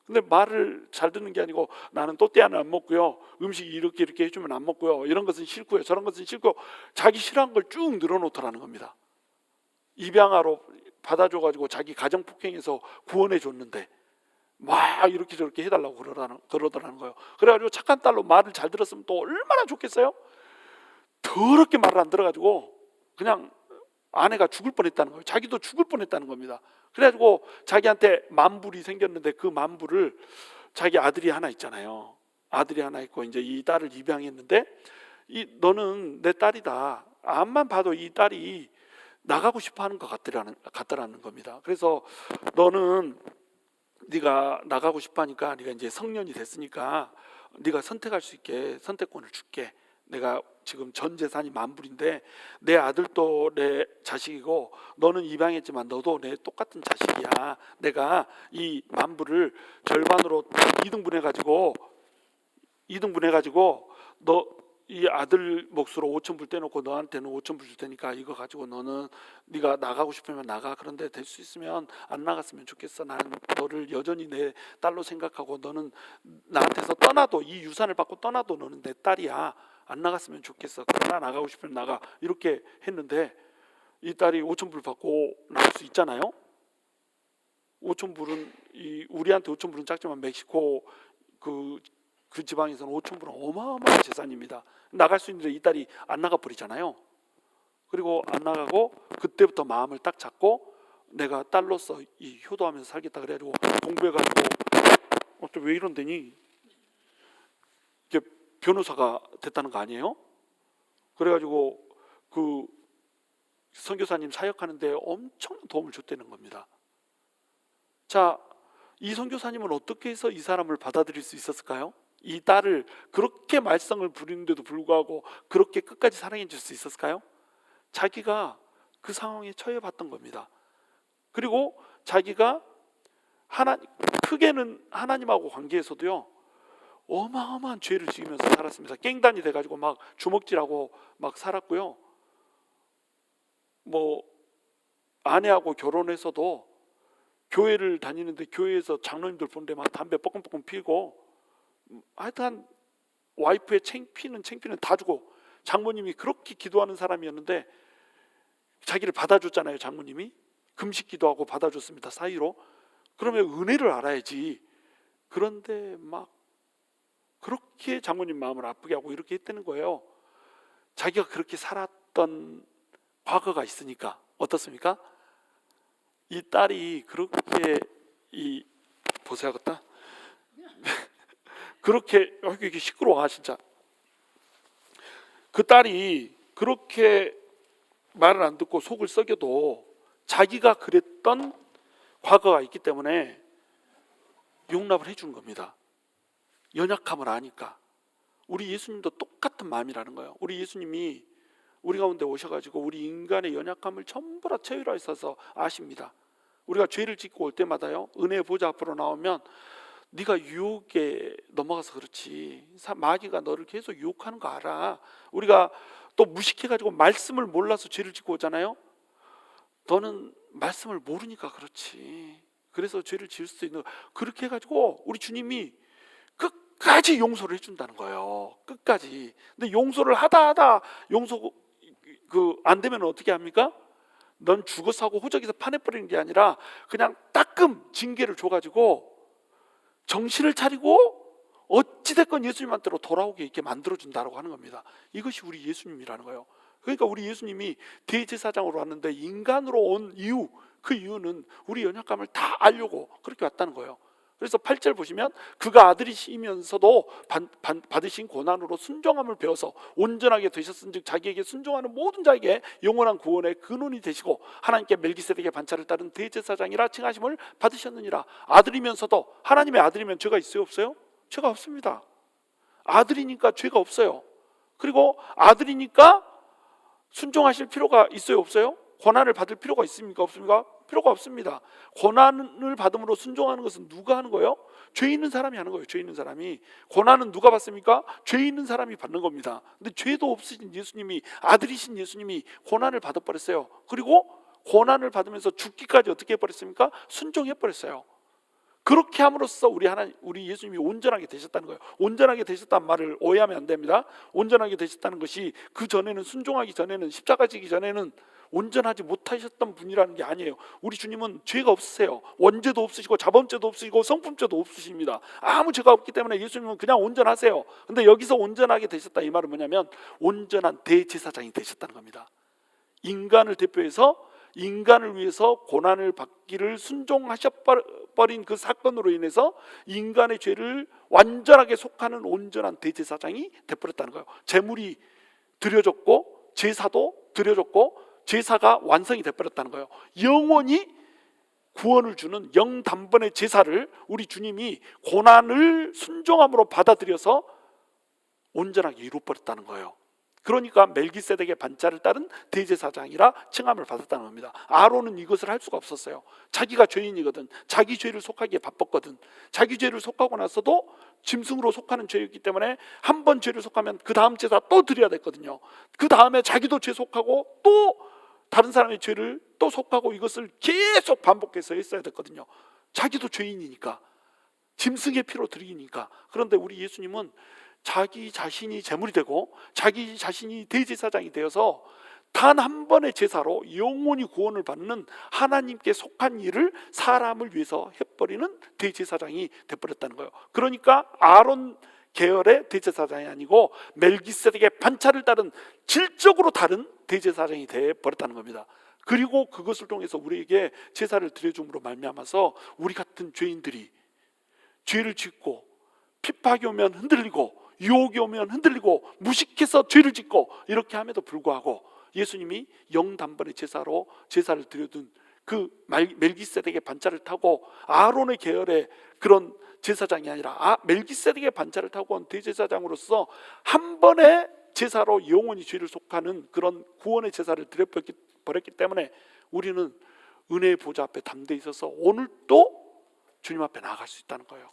S1: 근데 말을 잘 듣는 게 아니고 나는 또띠아는 안 먹고요, 음식 이렇게 해주면 안 먹고요, 이런 것은 싫고요, 저런 것은 싫고, 자기 싫어하는 걸 쭉 늘어놓더라는 겁니다. 입양하러 받아줘가지고 자기 가정폭행에서 구원해 줬는데 막 이렇게 저렇게 해달라고 그러더라는 거예요. 그래가지고 착한 딸로 말을 잘 들었으면 또 얼마나 좋겠어요? 더럽게 말을 안 들어가지고 그냥 아내가 죽을 뻔했다는 거예요. 자기도 죽을 뻔했다는 겁니다. 그래가지고 자기한테 만불이 생겼는데 그 만불을 자기 아들이 하나 있잖아요. 아들이 하나 있고 이제 이 딸을 입양했는데, 너는 내 딸이다. 앞만 봐도 이 딸이 나가고 싶어하는 것 같더라는 겁니다. 그래서 너는 네가 나가고 싶어하니까 네가 이제 성년이 됐으니까 네가 선택할 수 있게 선택권을 줄게. 내가 지금 전 재산이 만불인데 내 아들도 내 자식이고 너는 입양했지만 너도 내 똑같은 자식이야. 내가 이 만불을 절반으로 2등분해가지고 너 이 아들 몫으로 5,000불 떼놓고 너한테는 5,000불 줄 테니까 이거 가지고 너는 네가 나가고 싶으면 나가. 그런데 될 수 있으면 안 나갔으면 좋겠어. 나는 너를 여전히 내 딸로 생각하고 너는 나한테서 떠나도, 이 유산을 받고 떠나도 너는 내 딸이야. 안 나갔으면 좋겠어. 그러나 나가고 싶으면 나가. 이렇게 했는데 이 딸이 5,000불 받고 나갈 수 있잖아요. 5,000불은 우리한테 5,000불은 작지만 멕시코 그 지방에서는 5,000불은 어마어마한 재산입니다. 나갈 수 있는데 이 딸이 안 나가 버리잖아요. 그리고 안 나가고 그때부터 마음을 딱 잡고 내가 딸로서 이 효도하면서 살겠다 그래가지고 공부해가지고 또 왜 이런데니? 이게 변호사가 됐다는 거 아니에요? 그래가지고 그 선교사님 사역하는데 엄청난 도움을 줬다는 겁니다. 자, 이 선교사님은 어떻게 해서 이 사람을 받아들일 수 있었을까요? 이 딸을 그렇게 말썽을 부리는데도 불구하고 그렇게 끝까지 사랑해 줄 수 있었을까요? 자기가 그 상황에 처해봤던 겁니다. 그리고 자기가 크게는 하나님하고 관계에서도요 어마어마한 죄를 지으면서 살았습니다. 깽단이 돼가지고 막 주먹질하고 막 살았고요. 뭐 아내하고 결혼해서도 교회를 다니는데 교회에서 장로님들 보는데 막 담배 뻐끔뻐끔 피고, 하여튼 와이프의 창피는 다 주고, 장모님이 그렇게 기도하는 사람이었는데 자기를 받아줬잖아요. 장모님이 금식 기도하고 받아줬습니다. 사이로. 그러면 은혜를 알아야지. 그런데 막 그렇게 장모님 마음을 아프게 하고 이렇게 했다는 거예요. 자기가 그렇게 살았던 과거가 있으니까. 어떻습니까? 이 딸이 그렇게 보세요겠다. 그렇게 이게 시끄러워 진짜. 그 딸이 그렇게 말을 안 듣고 속을 썩여도 자기가 그랬던 과거가 있기 때문에 용납을 해준 겁니다. 연약함을 아니까. 우리 예수님도 똑같은 마음이라는 거예요. 우리 예수님이 우리 가운데 오셔가지고 우리 인간의 연약함을 전부 다 체휼하셔서 아십니다. 우리가 죄를 짓고 올 때마다요, 은혜의 보좌 앞으로 나오면 네가 유혹에 넘어가서 그렇지, 마귀가 너를 계속 유혹하는 거 알아. 우리가 또 무식해가지고 말씀을 몰라서 죄를 짓고 오잖아요. 너는 말씀을 모르니까 그렇지. 그래서 죄를 지을 수도 있는. 그렇게 해가지고 우리 주님이 끝까지 용서를 해준다는 거예요. 끝까지. 근데 용서를 하다 용서 안 되면 어떻게 합니까? 넌 죽어서 하고 호적에서 파내버리는 게 아니라 그냥 따끔 징계를 줘가지고 정신을 차리고 어찌됐건 예수님한테로 돌아오게 이렇게 만들어준다고 하는 겁니다. 이것이 우리 예수님이라는 거예요. 그러니까 우리 예수님이 대제사장으로 왔는데 인간으로 온 이유, 그 이유는 우리 연약감을 다 알려고 그렇게 왔다는 거예요. 그래서 8절 보시면 그가 아들이시면서도 받으신 고난으로 순종함을 배워서 온전하게 되셨은즉 자기에게 순종하는 모든 자에게 영원한 구원의 근원이 되시고 하나님께 멜기세덱의 반차를 따른 대제사장이라 칭하심을 받으셨느니라. 아들이면서도, 하나님의 아들이면 죄가 있어요 없어요? 죄가 없습니다. 아들이니까 죄가 없어요. 그리고 아들이니까 순종하실 필요가 있어요 없어요? 고난을 받을 필요가 있습니까 없습니까? 필요가 없습니다. 고난을 받음으로 순종하는 것은 누가 하는 거예요? 죄 있는 사람이 하는 거예요. 죄 있는 사람이. 고난은 누가 받습니까? 죄 있는 사람이 받는 겁니다. 근데 죄도 없으신 예수님이, 아들이신 예수님이 고난을 받아버렸어요. 그리고 고난을 받으면서 죽기까지 어떻게 해버렸습니까? 순종해버렸어요. 그렇게 함으로써 우리 예수님이 온전하게 되셨다는 거예요. 온전하게 되셨다는 말을 오해하면 안 됩니다. 온전하게 되셨다는 것이 그 전에는, 순종하기 전에는, 십자가 지기 전에는 온전하지 못하셨던 분이라는 게 아니에요. 우리 주님은 죄가 없으세요. 원죄도 없으시고 자범죄도 없으시고 성품죄도 없으십니다. 아무 죄가 없기 때문에 예수님은 그냥 온전하세요. 근데 여기서 온전하게 되셨다, 이 말은 뭐냐면 온전한 대제사장이 되셨다는 겁니다. 인간을 대표해서 인간을 위해서 고난을 받기를 순종하셔버린 그 사건으로 인해서 인간의 죄를 완전하게 속하는 온전한 대제사장이 되어버렸다는 거예요. 제물이 드려졌고 제사도 드려졌고 제사가 완성이 되어버렸다는 거예요. 영원히 구원을 주는 영단번의 제사를 우리 주님이 고난을 순종함으로 받아들여서 온전하게 이루어버렸다는 거예요. 그러니까 멜기세덱의 반차를 따른 대제사장이라 칭함을 받았다는 겁니다. 아론은 이것을 할 수가 없었어요. 자기가 죄인이거든. 자기 죄를 속하기에 바빴거든. 자기 죄를 속하고 나서도 짐승으로 속하는 죄였기 때문에 한 번 죄를 속하면 그 다음 제사 또 드려야 됐거든요. 그 다음에 자기도 죄 속하고 또 다른 사람의 죄를 또 속하고 이것을 계속 반복해서 했어야 됐거든요. 자기도 죄인이니까, 짐승의 피로 드리니까. 그런데 우리 예수님은 자기 자신이 제물이 되고 자기 자신이 대제사장이 되어서 단 한 번의 제사로 영원히 구원을 받는 하나님께 속한 일을 사람을 위해서 해버리는 대제사장이 되어버렸다는 거예요. 그러니까 아론 계열의 대제사장이 아니고 멜기세덱의 반차를 따른 질적으로 다른 대제사장이 되어버렸다는 겁니다. 그리고 그것을 통해서 우리에게 제사를 드려줌으로 말미암아서 우리 같은 죄인들이 죄를 짓고 핍박이 오면 흔들리고 유혹이 오면 흔들리고 무식해서 죄를 짓고 이렇게 함에도 불구하고 예수님이 영단번의 제사로 제사를 드려둔 그 멜기세덱의 반차를 타고 아론의 계열의 그런 제사장이 아니라 멜기세덱의 반차를 타고 온 대제사장으로서 한 번의 제사로 영원히 죄를 속하는 그런 구원의 제사를 드려버렸기 때문에 우리는 은혜의 보좌 앞에 담대히 있어서 오늘도 주님 앞에 나아갈 수 있다는 거예요.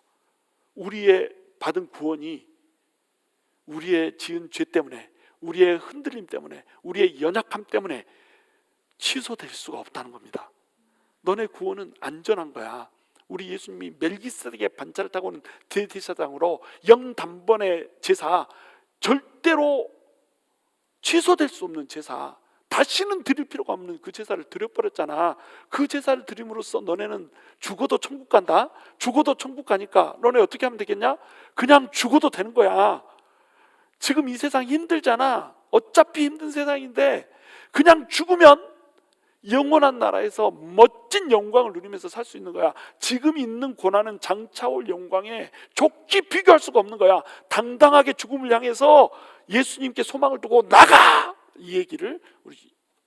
S1: 우리의 받은 구원이 우리의 지은 죄 때문에, 우리의 흔들림 때문에, 우리의 연약함 때문에 취소될 수가 없다는 겁니다. 너네 구원은 안전한 거야. 우리 예수님이 멜기세덱의 반차를 타고 오는 대제사장으로 영단번의 제사, 절대로 취소될 수 없는 제사, 다시는 드릴 필요가 없는 그 제사를 드려버렸잖아. 그 제사를 드림으로써 너네는 죽어도 천국 간다. 죽어도 천국 가니까 너네 어떻게 하면 되겠냐? 그냥 죽어도 되는 거야. 지금 이 세상 힘들잖아. 어차피 힘든 세상인데 그냥 죽으면 영원한 나라에서 멋진 영광을 누리면서 살 수 있는 거야. 지금 있는 고난은 장차올 영광에 좋게 비교할 수가 없는 거야. 당당하게 죽음을 향해서 예수님께 소망을 두고 나가! 이 얘기를 우리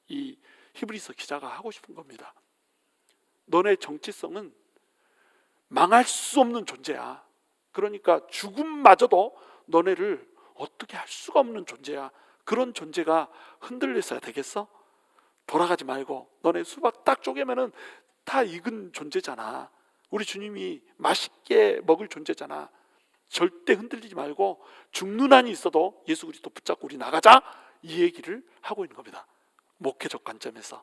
S1: 이 히브리서 기자가 하고 싶은 겁니다. 너네 정체성은 망할 수 없는 존재야. 그러니까 죽음마저도 너네를 어떻게 할 수가 없는 존재야. 그런 존재가 흔들렸어야 되겠어? 돌아가지 말고 너네 수박 딱 쪼개면은 다 익은 존재잖아. 우리 주님이 맛있게 먹을 존재잖아. 절대 흔들리지 말고 죽는 한이 있어도 예수 그리스도 붙잡고 우리 나가자. 이 얘기를 하고 있는 겁니다. 목회적 관점에서.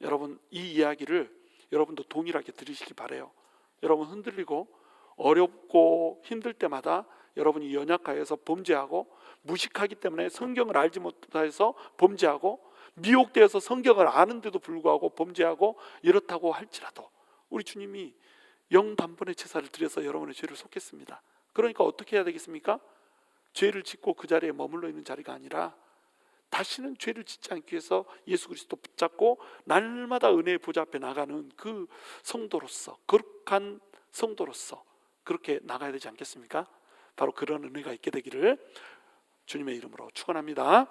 S1: 여러분 이 이야기를 여러분도 동일하게 들으시기 바라요. 여러분 흔들리고 어렵고 힘들 때마다 여러분이 연약하여서 범죄하고 무식하기 때문에 성경을 알지 못해서 범죄하고 미혹되어서 성경을 아는데도 불구하고 범죄하고 이렇다고 할지라도 우리 주님이 영단번의 제사를 드려서 여러분의 죄를 속했습니다. 그러니까 어떻게 해야 되겠습니까? 죄를 짓고 그 자리에 머물러 있는 자리가 아니라 다시는 죄를 짓지 않기 위해서 예수 그리스도 붙잡고 날마다 은혜의 보좌 앞에 나가는 그 성도로서, 거룩한 성도로서 그렇게 나가야 되지 않겠습니까? 바로 그런 은혜가 있게 되기를 주님의 이름으로 축원합니다.